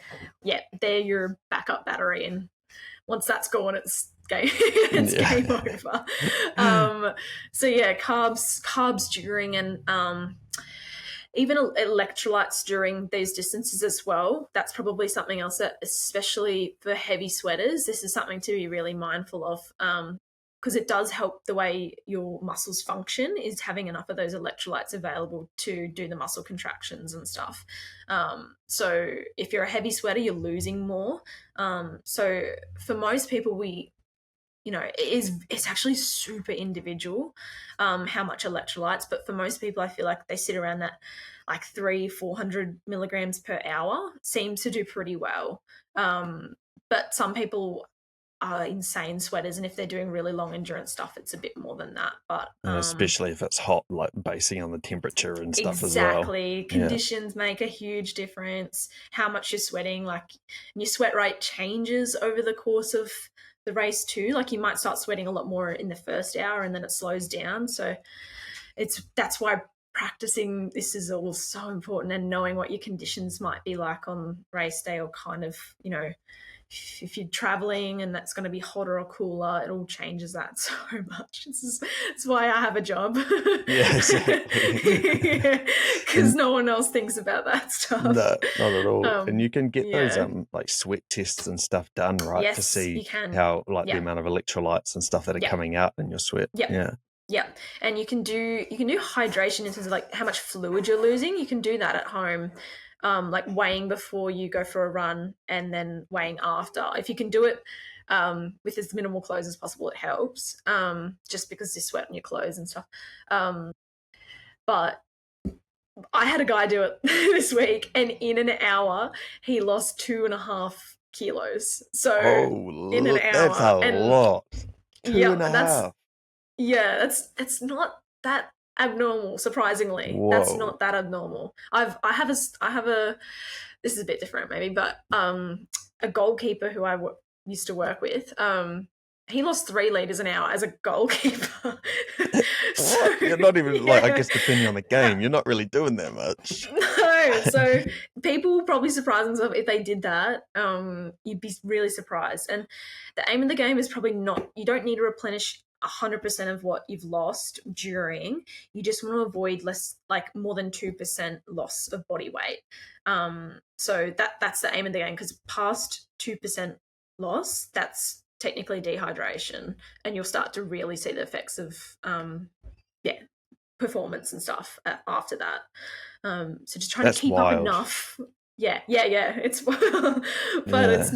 your backup battery, and once that's gone, it's game over. So yeah, carbs during, and even electrolytes during these distances as well. That's probably something else that, especially for heavy sweaters, this is something to be really mindful of, because it does help the way your muscles function, is having enough of those electrolytes available to do the muscle contractions and stuff. So if you're a heavy sweater, you're losing more. So for most people, it's actually super individual how much electrolytes, but for most people, I feel like they sit around that like 300-400 milligrams per hour seems to do pretty well. But some people are insane sweaters, and if they're doing really long endurance stuff, it's a bit more than that. But especially if it's hot, like basing on the temperature and stuff as well. Exactly. Conditions make a huge difference. How much you're sweating, like, and your sweat rate changes over the course of the race too. Like you might start sweating a lot more in the first hour, and then it slows down. So that's why practicing this is all so important, and knowing what your conditions might be like on race day, or kind of, you know, if you're traveling and that's going to be hotter or cooler, it all changes that so much. It's why I have a job. Yeah, exactly. Because no one else thinks about that stuff. No, not at all. And you can get those yeah. like sweat tests and stuff done, right? Yes, to see you can. how like the Yeah. amount of electrolytes and stuff that are Yeah. coming out in your sweat. Yeah. Yeah, and you can do hydration in terms of like how much fluid you're losing. You can do that at home, like weighing before you go for a run and then weighing after. If you can do it with as minimal clothes as possible, it helps. Just because you sweat on your clothes and stuff. But I had a guy do it this week, and in an hour he lost 2.5 kilos. So in an hour, that's a lot. 2.5. Yeah, that's not that abnormal. Surprisingly, Whoa. That's not that abnormal. I have a this is a bit different maybe, but a goalkeeper who I used to work with, he lost 3 liters an hour as a goalkeeper. So, you're not even like, I guess depending on the game, you're not really doing that much. No, so people will probably surprise themselves if they did that. You'd be really surprised. And the aim of the game is probably not, you don't need to replenish 100% of what you've lost during. You just want to avoid more than 2% loss of body weight. So that's the aim of the game, because past 2% loss, that's technically dehydration, and you'll start to really see the effects of performance and stuff after that. So just trying to keep up enough. Yeah. It's but it's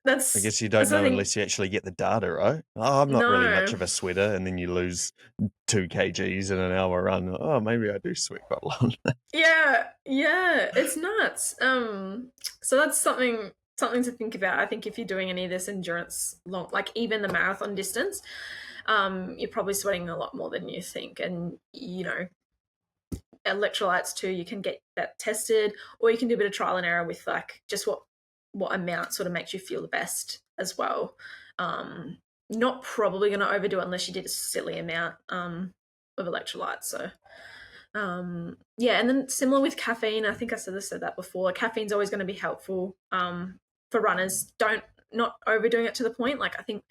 that's, I guess you don't know unless you actually get the data, right? Oh, I'm not really much of a sweater, and then you lose 2 kgs in an hour run. Oh, maybe I do sweat quite a lot. yeah, it's nuts. So that's something to think about. I think if you're doing any of this endurance long, like even the marathon distance, you're probably sweating a lot more than you think. And, you know, electrolytes too, you can get that tested, or you can do a bit of trial and error with like just what amount sort of makes you feel the best as well. Not probably going to overdo it unless you did a silly amount of electrolytes. So yeah, and then similar with caffeine, I think I said that before. Caffeine's always going to be helpful for runners. Not overdoing it to the point. Like, I think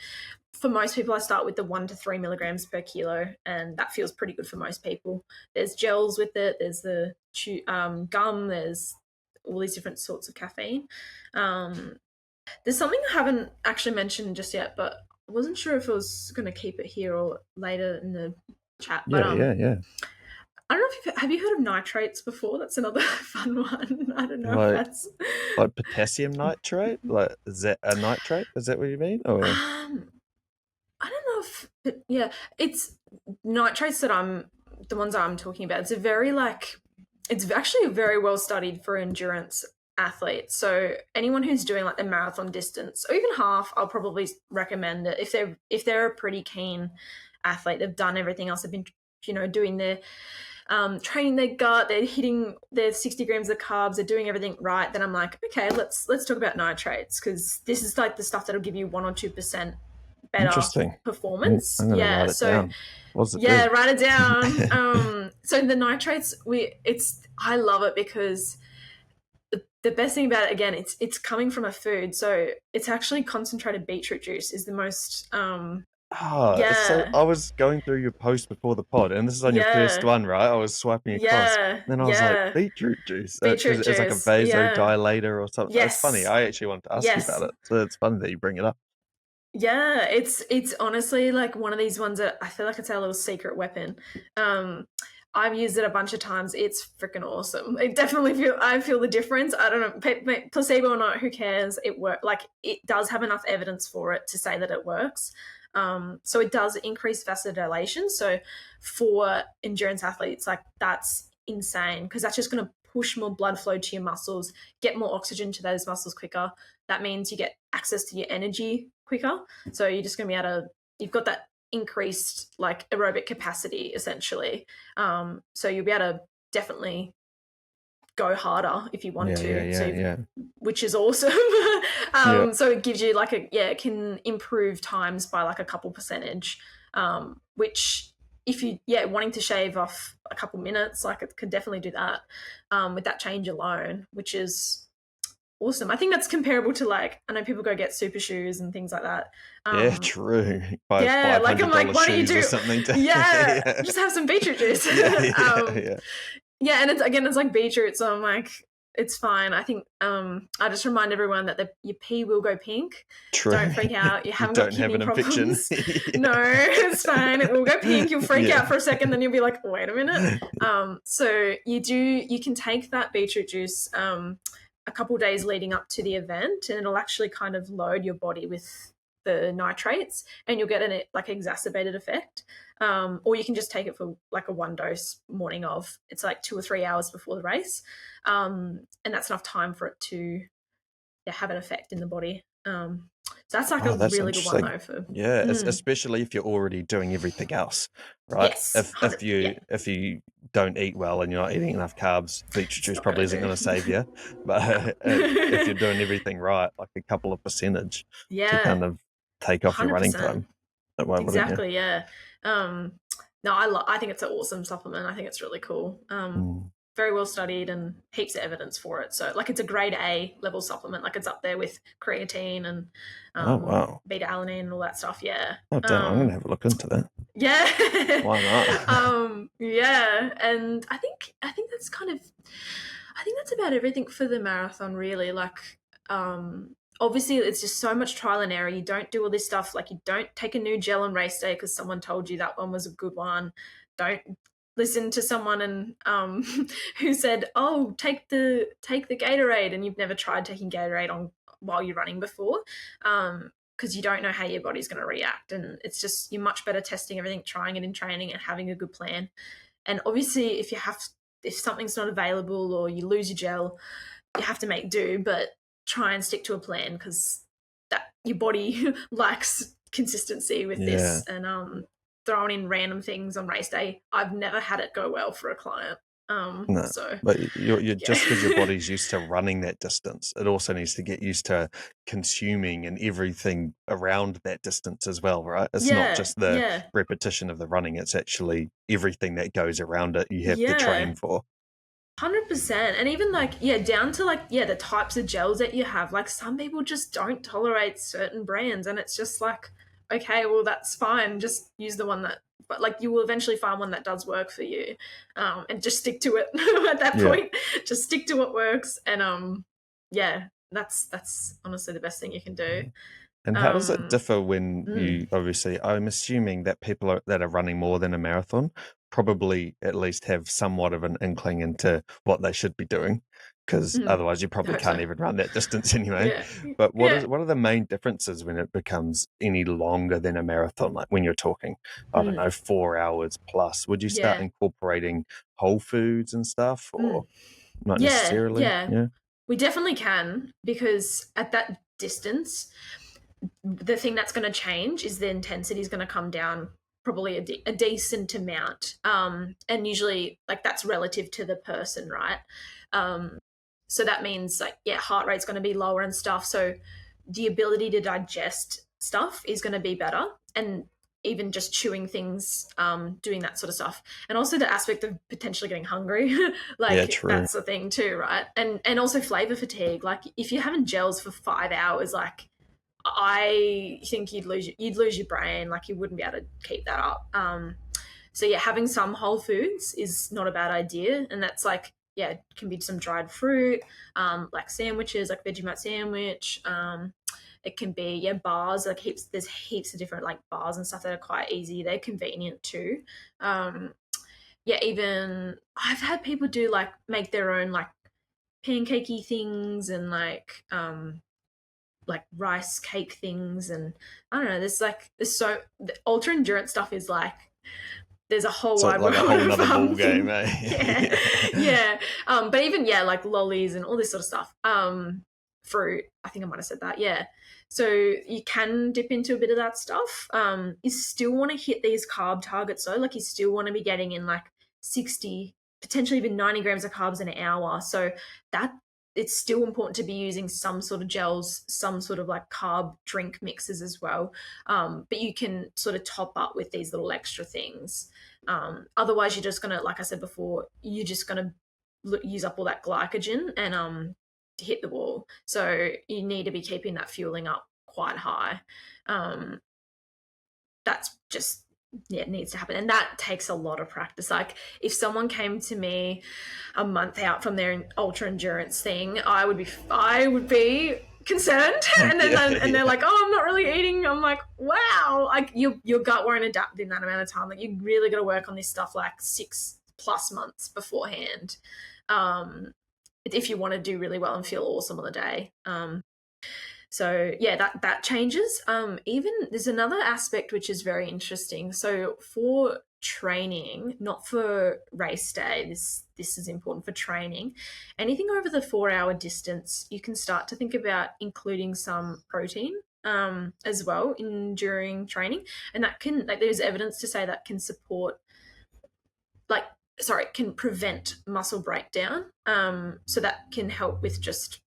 for most people, I start with the 1 to 3 milligrams per kilo, and that feels pretty good for most people. There's gels with it. There's the gum. There's all these different sorts of caffeine. There's something I haven't actually mentioned just yet, but I wasn't sure if I was going to keep it here or later in the chat. But, yeah. I don't know have you heard of nitrates before? That's another fun one. I don't know if that's like potassium nitrate. Like, is that a nitrate? Is that what you mean? Or I don't know if it's nitrates that the ones I'm talking about. It's actually very well studied for endurance athletes. So anyone who's doing like the marathon distance, or even half, I'll probably recommend it if they're a pretty keen athlete. They've done everything else. They've been, you know, doing their training their gut, they're hitting their 60 grams of carbs, they're doing everything right, then I'm like, okay, let's talk about nitrates, because this is like the stuff that'll give you 1 or 2% better performance. I'm gonna write it down. Write it down. So the nitrates, I love it because the best thing about it, again, it's coming from a food, so it's actually concentrated beetroot juice is the most so I was going through your post before the pod, and this is on your first one, right? I was swiping across, and then I was like, beetroot juice. It's like a vasodilator or something. Yes. It's funny. I actually want to ask you about it, so it's funny that you bring it up. Yeah, it's honestly like one of these ones that I feel like it's our little secret weapon. I've used it a bunch of times. It's freaking awesome. I definitely feel the difference. I don't know, placebo or not, who cares? It works. Like, it does have enough evidence for it to say that it works. So it does increase vasodilation. So for endurance athletes, like, that's insane, because that's just going to push more blood flow to your muscles, get more oxygen to those muscles quicker. That means you get access to your energy quicker. So you're just going to be able to, you've got that increased like aerobic capacity essentially. So you'll be able to definitely go harder if you want to. Which is awesome. So it gives you like it can improve times by like a couple percentage, which if you wanting to shave off a couple minutes, like it could definitely do that with that change alone, which is awesome. I think that's comparable to like, I know people go get super shoes and things like that. Yeah, true. Buy like I'm like, why don't you do or something? just have some beetroot juice. And it's like beetroot, so I'm like, it's fine. I think I just remind everyone that your pee will go pink. True. Don't freak out. You haven't got kidney problems. No, it's fine. It will go pink. You'll freak out for a second, then you'll be like, wait a minute. So you can take that beetroot juice a couple days leading up to the event, and it'll actually kind of load your body with the nitrates, and you'll get an like exacerbated effect. Or you can just take it for like a 1 dose morning of. It's like 2 or 3 hours before the race, and that's enough time for it to have an effect in the body. So that's like a really good one though. Especially if you're already doing everything else, right? Yes, if you don't eat well and you're not eating enough carbs, beetroot juice probably isn't going to save you. But if you're doing everything right, like a couple of percentage to kind of take off 100%. Your running time. Exactly, yeah. No, I think it's an awesome supplement. I think it's really cool. Very well studied and heaps of evidence for it. So like it's a grade A level supplement. Like it's up there with creatine and beta alanine and all that stuff. Yeah. Oh damn, I'm gonna have a look into that. Yeah. Why not? And I think that's that's about everything for the marathon really. Like obviously it's just so much trial and error. You don't do all this stuff, like you don't take a new gel on race day because someone told you that one was a good one. Don't listen to someone and who said, oh, take the Gatorade, and you've never tried taking Gatorade on while you're running before, because you don't know how your body's going to react. And it's just, you're much better testing everything, trying it in training and having a good plan. And obviously if something's not available or you lose your gel, you have to make do, but try and stick to a plan, because that your body lacks consistency with this. And throwing in random things on race day, I've never had it go well for a client. No, but you're just because your body's used to running that distance, it also needs to get used to consuming and everything around that distance as well, right? It's not just the repetition of the running, it's actually everything that goes around it you have to train for. 100%. And even like down to like the types of gels that you have. Like some people just don't tolerate certain brands, and it's just like, okay, well that's fine, just use the one that, but like you will eventually find one that does work for you, and just stick to it. At that point, just stick to what works. And that's honestly the best thing you can do. And how does it differ when you, obviously, I'm assuming that people that are running more than a marathon probably at least have somewhat of an inkling into what they should be doing, because otherwise you probably can't even run that distance anyway. But what are the main differences when it becomes any longer than a marathon? Like when you're talking, I don't know, 4 hours plus, would you start incorporating whole foods and stuff, or not necessarily? Yeah, we definitely can, because at that distance, the thing that's going to change is the intensity is going to come down probably a decent amount, and usually like that's relative to the person, right? So that means like heart rate's going to be lower and stuff, so the ability to digest stuff is going to be better, and even just chewing things, doing that sort of stuff. And also the aspect of potentially getting hungry, like that's the thing too, right? And also flavor fatigue. Like if you're having gels for 5 hours, like I think you'd lose your brain. Like you wouldn't be able to keep that up. So having some whole foods is not a bad idea, and that's like it can be some dried fruit, like sandwiches, like Vegemite sandwich. It can be bars. Like there's heaps of different like bars and stuff that are quite easy. They're convenient too. Even I've had people do like make their own like pancakey things and like rice cake things, and I don't know, there's so the ultra endurance stuff is like there's a whole wide like a whole other ball game, eh? But even like lollies and all this sort of stuff, fruit, I think I might have said that, so you can dip into a bit of that stuff. You still want to hit these carb targets though, like you still want to be getting in like 60, potentially even 90 grams of carbs in an hour, so that it's still important to be using some sort of gels, some sort of like carb drink mixes as well. But you can sort of top up with these little extra things. Otherwise, you're just going to, like I said before, you're just going to use up all that glycogen and hit the wall. So you need to be keeping that fueling up quite high. That's just, it needs to happen. And that takes a lot of practice. Like if someone came to me a month out from their ultra endurance thing, I would be concerned. And then and they're like, oh, I'm not really eating. I'm like, wow, like your gut won't adapt in that amount of time. Like you really got to work on this stuff like 6+ months beforehand. If you want to do really well and feel awesome on the day. So yeah, that changes. Even there's another aspect which is very interesting. So for training, not for race day, this is important for training. Anything over the 4-hour distance, you can start to think about including some protein as well during training, and that can, like, there's evidence to say that can support, can prevent muscle breakdown. So that can help with just,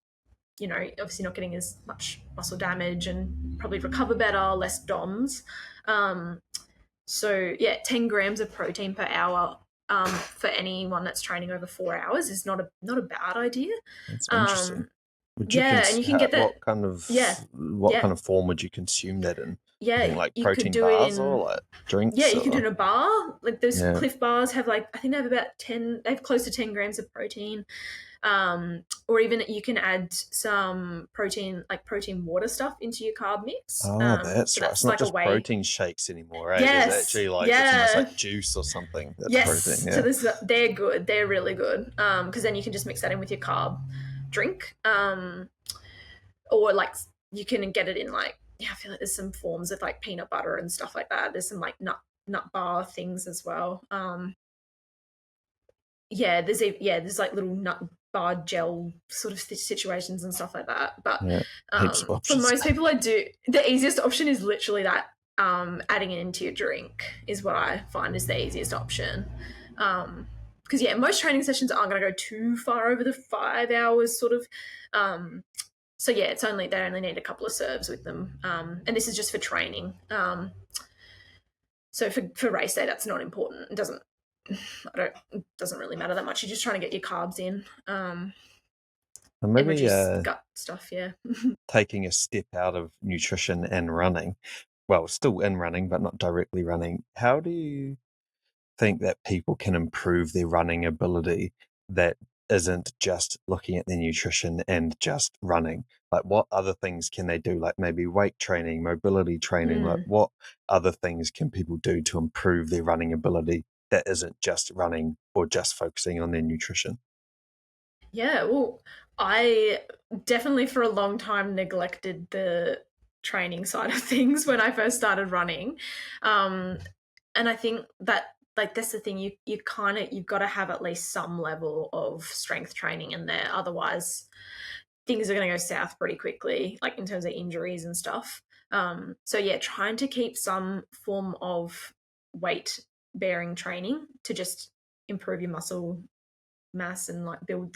obviously not getting as much muscle damage and probably recover better, less DOMs. So yeah, 10 grams of protein per hour for anyone that's training over 4 hours is not a bad idea. That's interesting. And you can get that. What kind of form would you consume that in? Yeah, like protein bars or like drinks? Yeah, you can do it in a bar. Like those Cliff bars have I think they have about 10. They have close to 10 grams of protein. Or even you can add some protein water stuff into your carb mix. Oh, that's right. It's not just protein shakes anymore, right? Yes. It's actually it's almost like juice or something. That's protein, yeah. So they're good. They're really good. Because then you can just mix that in with your carb drink. Or like you can get it in I feel like there's some forms of like peanut butter and stuff like that. There's some like nut bar things as well. There's like little nut bar gel sort of situations and stuff like that. But for most people, the easiest option is literally that. Adding it into your drink is what I find is the easiest option. Because most training sessions aren't going to go too far over the 5 hours sort of. So yeah, they only need a couple of serves with them. And this is just for training. So for race day, that's not important. It doesn't really matter that much. You're just trying to get your carbs in. And maybe reduce gut stuff, yeah. Taking a step out of nutrition and running, well, still in running, but not directly running. How do you think that people can improve their running ability that isn't just looking at their nutrition and just running? Like what other things can they do? Like maybe weight training, mobility training, like what other things can people do to improve their running ability that isn't just running or just focusing on their nutrition? Yeah, well, I definitely for a long time neglected the training side of things when I first started running. And I think that that's the thing, you've got to have at least some level of strength training in there. Otherwise things are going to go south pretty quickly, like in terms of injuries and stuff. So yeah, trying to keep some form of weight bearing training to just improve your muscle mass and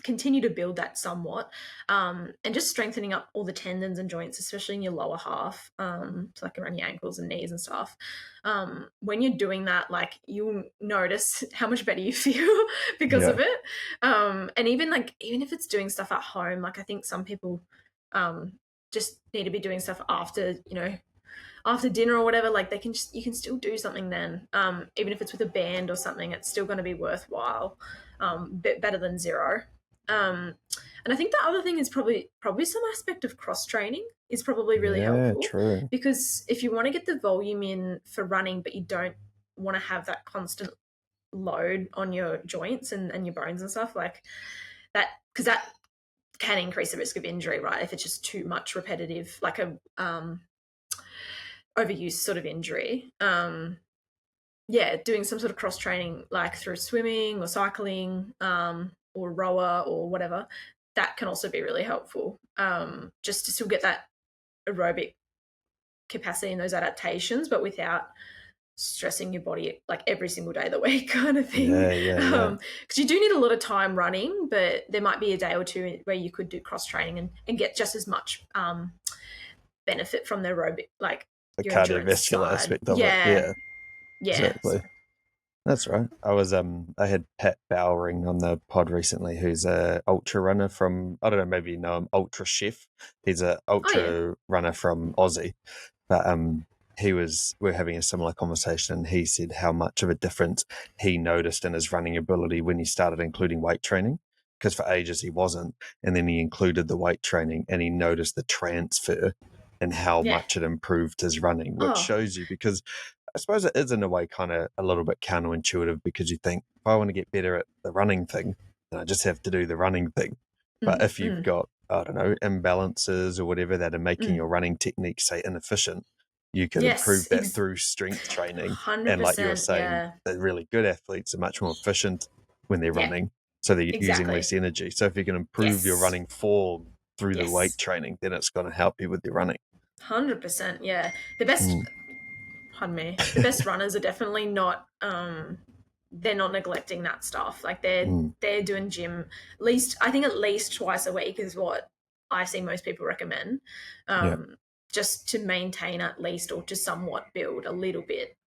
continue to build that somewhat, and just strengthening up all the tendons and joints, especially in your lower half, so like around your ankles and knees and stuff. When you're doing that, you'll notice how much better you feel because of it. And even if it's doing stuff at home, I think some people just need to be doing stuff after dinner or whatever. You can still do something then, even if it's with a band or something. It's still going to be worthwhile, bit better than zero. And I think the other thing is probably some aspect of cross training is probably really helpful. True. Because if you want to get the volume in for running, but you don't want to have that constant load on your joints and your bones and stuff like that, because that can increase the risk of injury, right? If it's just too much repetitive, like a overuse sort of injury. Doing some sort of cross training, like through swimming or cycling, or rower or whatever, that can also be really helpful, just to still get that aerobic capacity and those adaptations, but without stressing your body like every single day of the week kind of thing. Yeah. Because you do need a lot of time running, but there might be a day or two where you could do cross training and get just as much benefit from the aerobic, like The your endurance cardiovascular side. aspect of it. Yeah, exactly. So. That's right. I had Pat Bowering on the pod recently, who's a ultra runner from, I don't know, maybe you know him, Ultra Chef. He's a ultra runner from Aussie. But we're having a similar conversation, and he said how much of a difference he noticed in his running ability when he started including weight training, because for ages he wasn't, and then he included the weight training, and he noticed the transfer and how much it improved his running, which shows you, because I suppose it is in a way kind of a little bit counterintuitive, because you think, if I want to get better at the running thing, then I just have to do the running thing. But if you've got, I don't know, imbalances or whatever that are making your running technique, say, inefficient, you could improve that through strength training. 100%, and like you were saying, the really good athletes are much more efficient when they're running, so they're using less energy. So if you can improve your running form through the weight training, then it's going to help you with your running. 100%, yeah. The best, pardon me, the best runners are definitely not, they're not neglecting that stuff. Like they're doing gym at least twice a week is what I see most people recommend, just to maintain at least, or to somewhat build a little bit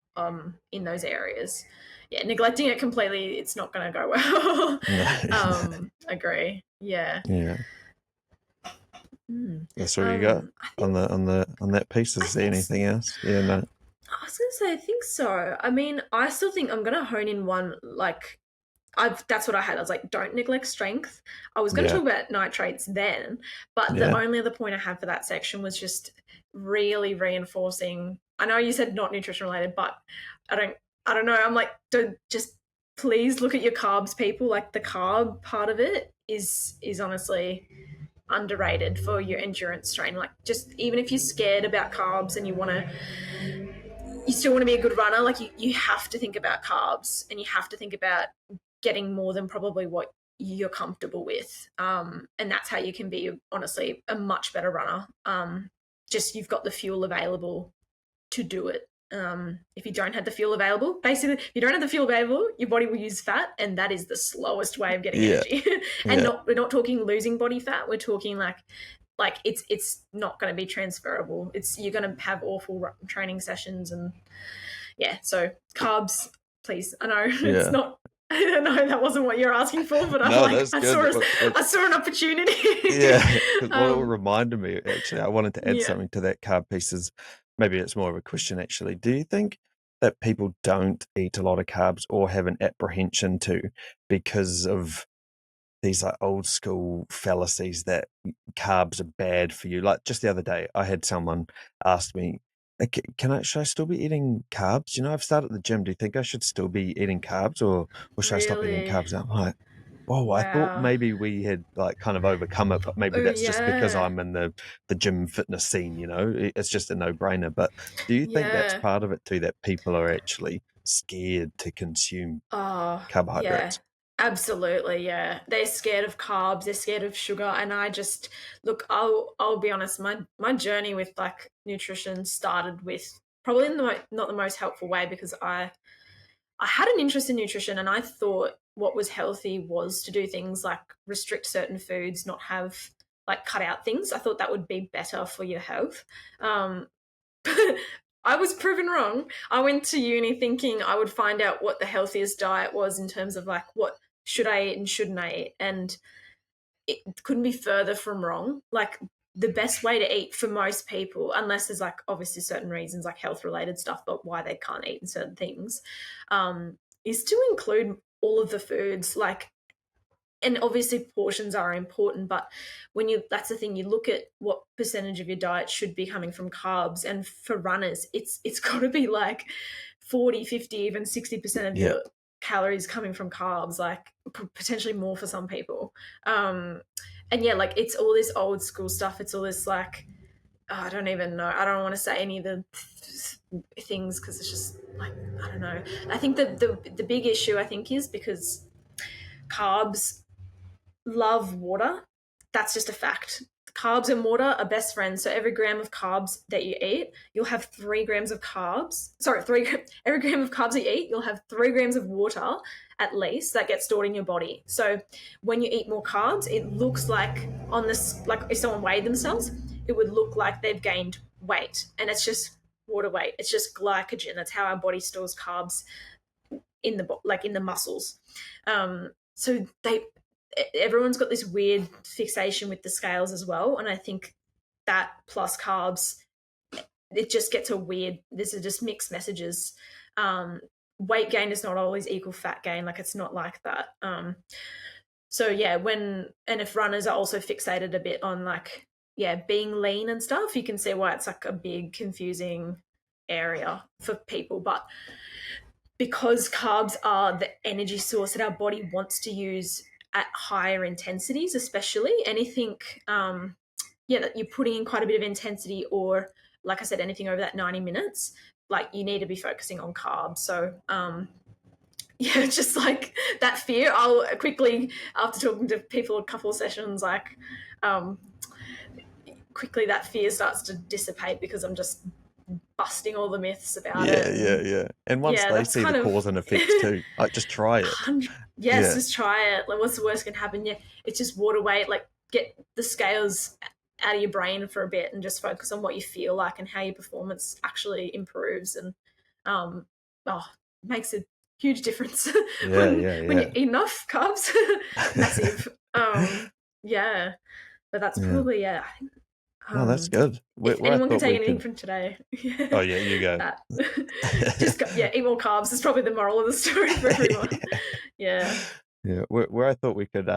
in those areas. Yeah, neglecting it completely, it's not going to go well. Agree. Yeah. That's all you got on that piece. Is there anything else? Yeah, no. I was gonna say, I think so. I mean, I still think I'm gonna hone in one. Like, that's what I had. I was like, don't neglect strength. I was gonna talk about nitrates then, but the only other point I had for that section was just really reinforcing. I know you said not nutrition related, but I don't know. I'm like, don't just please look at your carbs, people. Like the carb part of it is honestly underrated for your endurance training. Like, just even if you're scared about carbs and you still want to be a good runner, like you have to think about carbs, and you have to think about getting more than probably what you're comfortable with, and that's how you can be honestly a much better runner. Just you've got the fuel available to do it. If you don't have the fuel available, basically, if you don't have the fuel available, your body will use fat, and that is the slowest way of getting energy. And we're not talking losing body fat. We're talking like it's not going to be transferable. You're going to have awful training sessions, and so carbs, please. I know it's not. I don't know, that wasn't what you're asking for, but I saw an opportunity. What it reminded me, actually, I wanted to add something to that carb piece. Is maybe it's more of a question, actually. Do you think that people don't eat a lot of carbs, or have an apprehension to, because of these like old school fallacies that carbs are bad for you? Like just the other day, I had someone ask me, should I still be eating carbs? I've started the gym. Do you think I should still be eating carbs, or should I stop eating carbs? And I'm like, whoa, wow. I thought maybe we had like kind of overcome it, but maybe that's just because I'm in the gym fitness scene, it's just a no-brainer. But do you think that's part of it too, that people are actually scared to consume carbohydrates? Absolutely, yeah. They're scared of carbs, they're scared of sugar, and I just look. I'll be honest. My journey with like nutrition started with probably in not the most helpful way, because I had an interest in nutrition, and I thought what was healthy was to do things like restrict certain foods, not have like cut out things. I thought that would be better for your health. I was proven wrong. I went to uni thinking I would find out what the healthiest diet was in terms of like what should I eat and shouldn't I eat, and it couldn't be further from wrong. Like the best way to eat for most people, unless there's like obviously certain reasons like health related stuff, but why they can't eat certain things, is to include all of the foods. Like, and obviously portions are important, but that's the thing, you look at what percentage of your diet should be coming from carbs, and for runners it's got to be like 40, 50, even 60% of your calories coming from carbs, like potentially more for some people. And like it's all this old school stuff. It's all this like, I don't even know. I don't want to say any of the things because it's just like, I don't know. I think that the big issue I think is because carbs love water. That's just a fact. carbs and water are best friends. So every gram of carbs that you eat, you'll have 3 grams of carbs. Sorry, every gram of carbs you eat, you'll have 3 grams of water at least that gets stored in your body. So when you eat more carbs, it looks like on this, like if someone weighed themselves, it would look like they've gained weight, and it's just water weight. It's just glycogen. That's how our body stores carbs in the muscles. So everyone's got this weird fixation with the scales as well, and I think that plus carbs, it just gets a weird. These are just mixed messages. Weight gain is not always equal fat gain. Like, it's not like that. So yeah, if runners are also fixated a bit on like, yeah, being lean and stuff, you can see why it's like a big confusing area for people. But because carbs are the energy source that our body wants to use at higher intensities, especially anything, that you're putting in quite a bit of intensity, or like I said, anything over that 90 minutes, like you need to be focusing on carbs. So yeah, just like that fear, I'll quickly, after talking to people a couple of sessions, like quickly that fear starts to dissipate because I'm just busting all the myths about it. Yeah. And once they see the cause and effects too, like, just try it. Yes, just try it. Like, what's the worst can happen? Yeah, it's just water weight. Like, get the scales out of your brain for a bit and just focus on what you feel like and how your performance actually improves, and makes a huge difference when you eat enough carbs. Massive. But that's probably I think. Oh, that's good. If anyone can take anything from today. Oh yeah, you go. Just eat more carbs is probably the moral of the story for everyone. Yeah. Where I thought we could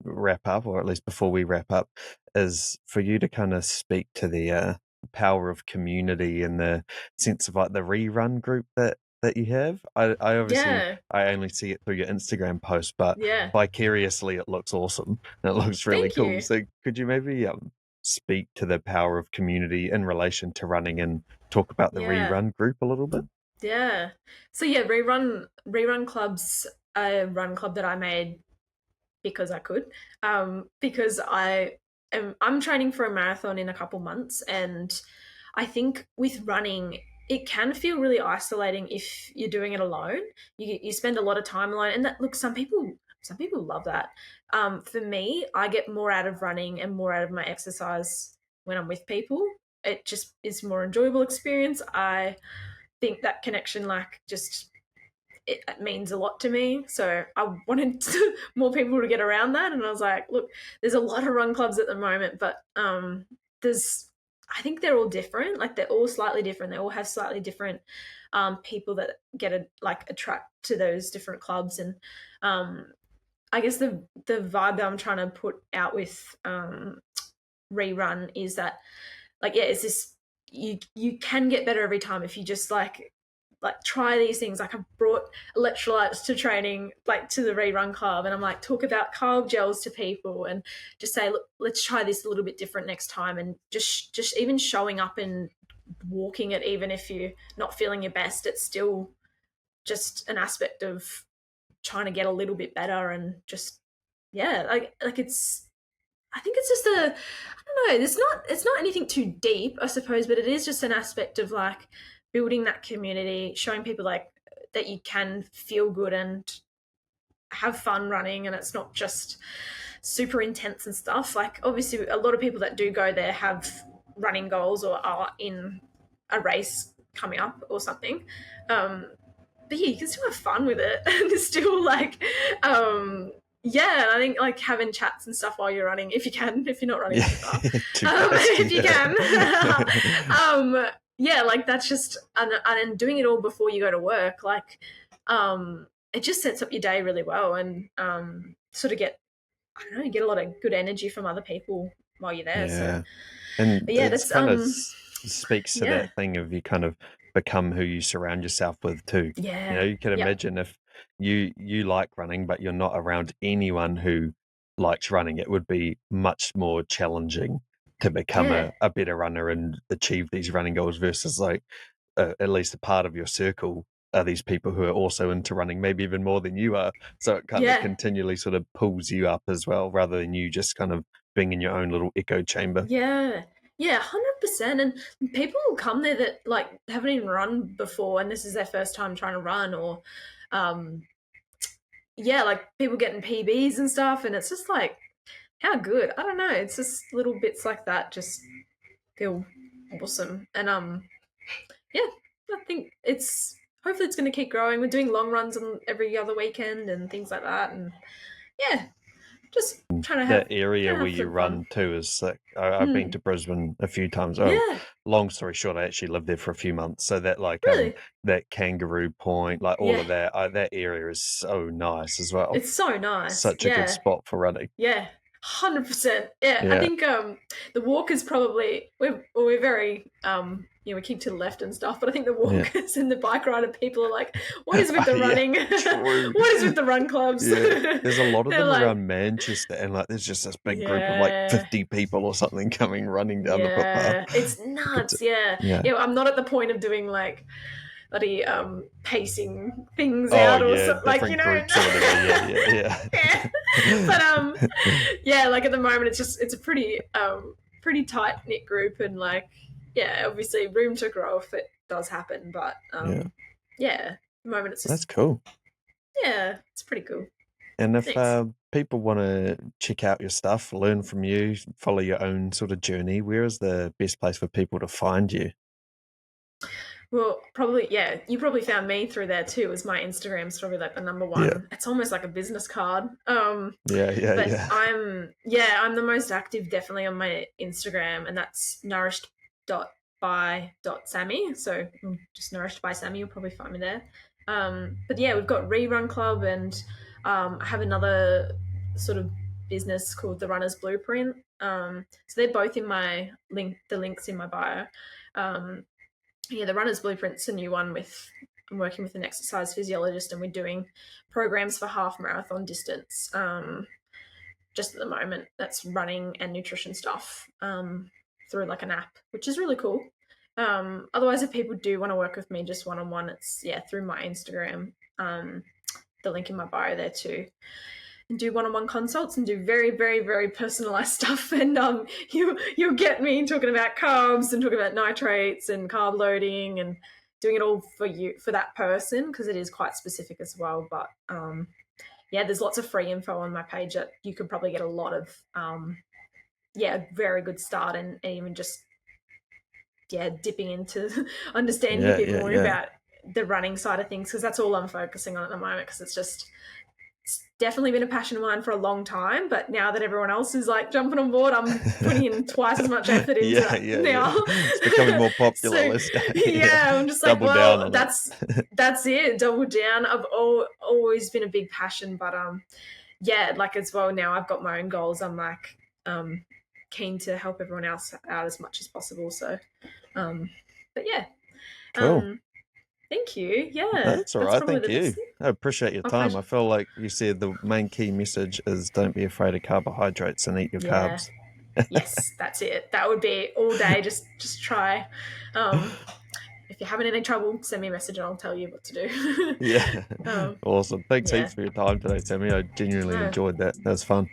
wrap up, or at least before we wrap up, is for you to kind of speak to the power of community and the sense of like the ReRun group that you have. I obviously I only see it through your Instagram post, but vicariously it looks awesome and it looks really cool. So could you maybe speak to the power of community in relation to running and talk about the ReRun group a little bit? Yeah. So yeah, ReRun Club's a run club that I made because I could. Because I'm training for a marathon in a couple months, and I think with running, it can feel really isolating if you're doing it alone. You spend a lot of time alone, and that, look, some people love that. For me, I get more out of running and more out of my exercise when I'm with people. It just is a more enjoyable experience. I think that connection, like, just it means a lot to me. So I wanted more people to get around that, and I was like, look, there's a lot of run clubs at the moment, but I think they're all different. Like, they're all slightly different. They all have slightly different people that get attract to those different clubs. And I guess the vibe that I'm trying to put out with ReRun is that, like, yeah, it's this, you can get better every time if you just like try these things. Like, I've brought electrolytes to training, like to the ReRun Club, and I'm like, talk about carb gels to people and just say, look, let's try this a little bit different next time. And just even showing up and walking it, even if you're not feeling your best, it's still just an aspect of trying to get a little bit better. And just it's, I think it's just I don't know, it's not anything too deep, I suppose, but it is just an aspect of like building that community, showing people like that you can feel good and have fun running, and it's not just super intense and stuff. Like, obviously a lot of people that do go there have running goals or are in a race coming up or something. But yeah, you can still have fun with it and still like and I think like having chats and stuff while you're running, if you can, if you're not running too far, if you can. Like, that's just, and doing it all before you go to work, like, it just sets up your day really well, and sort of get a lot of good energy from other people while you're there. So, and that's kind of speaks to that thing of you kind of become who you surround yourself with too. You can imagine if you like running, but you're not around anyone who likes running, it would be much more challenging to become a better runner and achieve these running goals versus like at least a part of your circle are these people who are also into running, maybe even more than you are. So it kind of continually sort of pulls you up as well, rather than you just kind of being in your own little echo chamber. Yeah. Yeah, 100%. And people will come there that like haven't even run before and this is their first time trying to run, or yeah, like people getting PBs and stuff, and it's just like, how good? I don't know. It's just little bits like that just feel awesome. And yeah, I think hopefully it's going to keep growing. We're doing long runs on every other weekend and things like that, and yeah, just trying to have that area where you run too is sick. I've been to Brisbane a few times. Oh, long story short, I actually lived there for a few months. So that like really? that Kangaroo Point, like all of that, that area is so nice as well. It's so nice. Such a good spot for running. Yeah. 100%. Yeah, I think the walkers probably we're very we keep to the left and stuff, but I think the walkers and the bike rider people are like, what is with the running? What is with the run clubs? There's a lot of them around Manchester, and like there's just this big group of like 50 people or something coming running down the footpath. It's nuts. I'm not at the point of doing like bloody pacing things out or something, like, you know. But like at the moment it's a pretty tight knit group, and like obviously room to grow if it does happen, but at the moment it's just, that's cool. Yeah, it's pretty cool. And if people want to check out your stuff, learn from you, follow your own sort of journey, where is the best place for people to find you? Well, probably, you probably found me through there too, as my Instagram's probably like the number one. Yeah. It's almost like a business card. I'm the most active definitely on my Instagram, and that's nourished.by.sammy. So just nourished by Sammy, you'll probably find me there. But yeah, we've got ReRun Club, and I have another sort of business called the Runner's Blueprint. So they're both in my the links in my bio. The Runner's Blueprint's a new one. I'm working with an exercise physiologist, and we're doing programs for half marathon distance. Just at the moment, that's running and nutrition stuff through like an app, which is really cool. Otherwise, if people do want to work with me just one-on-one, it's through my Instagram, the link in my bio there too. And do one-on-one consults and do very, very, very personalized stuff. And you'll get me talking about carbs and talking about nitrates and carb loading and doing it all for that person, because it is quite specific as well. But there's lots of free info on my page that you could probably get a lot of a very good start, and even just dipping into understanding a bit more about the running side of things, because that's all I'm focusing on at the moment, because it's definitely been a passion of mine for a long time, but now that everyone else is like jumping on board, I'm putting in twice as much effort into that now. It's becoming more popular. I'm just like, well, that's it, double down. I've always been a big passion, but like as well now I've got my own goals. I'm like keen to help everyone else out as much as possible. So but cool. Thank you. Yeah, that's all right. Thank you. I appreciate your time. I feel like you said the main key message is don't be afraid of carbohydrates and eat your carbs. Yes, that's it. That would be all day. Just try. If you're having any trouble, send me a message and I'll tell you what to do. Awesome. Thanks heaps for your time today, Sammy. I genuinely enjoyed that. That was fun.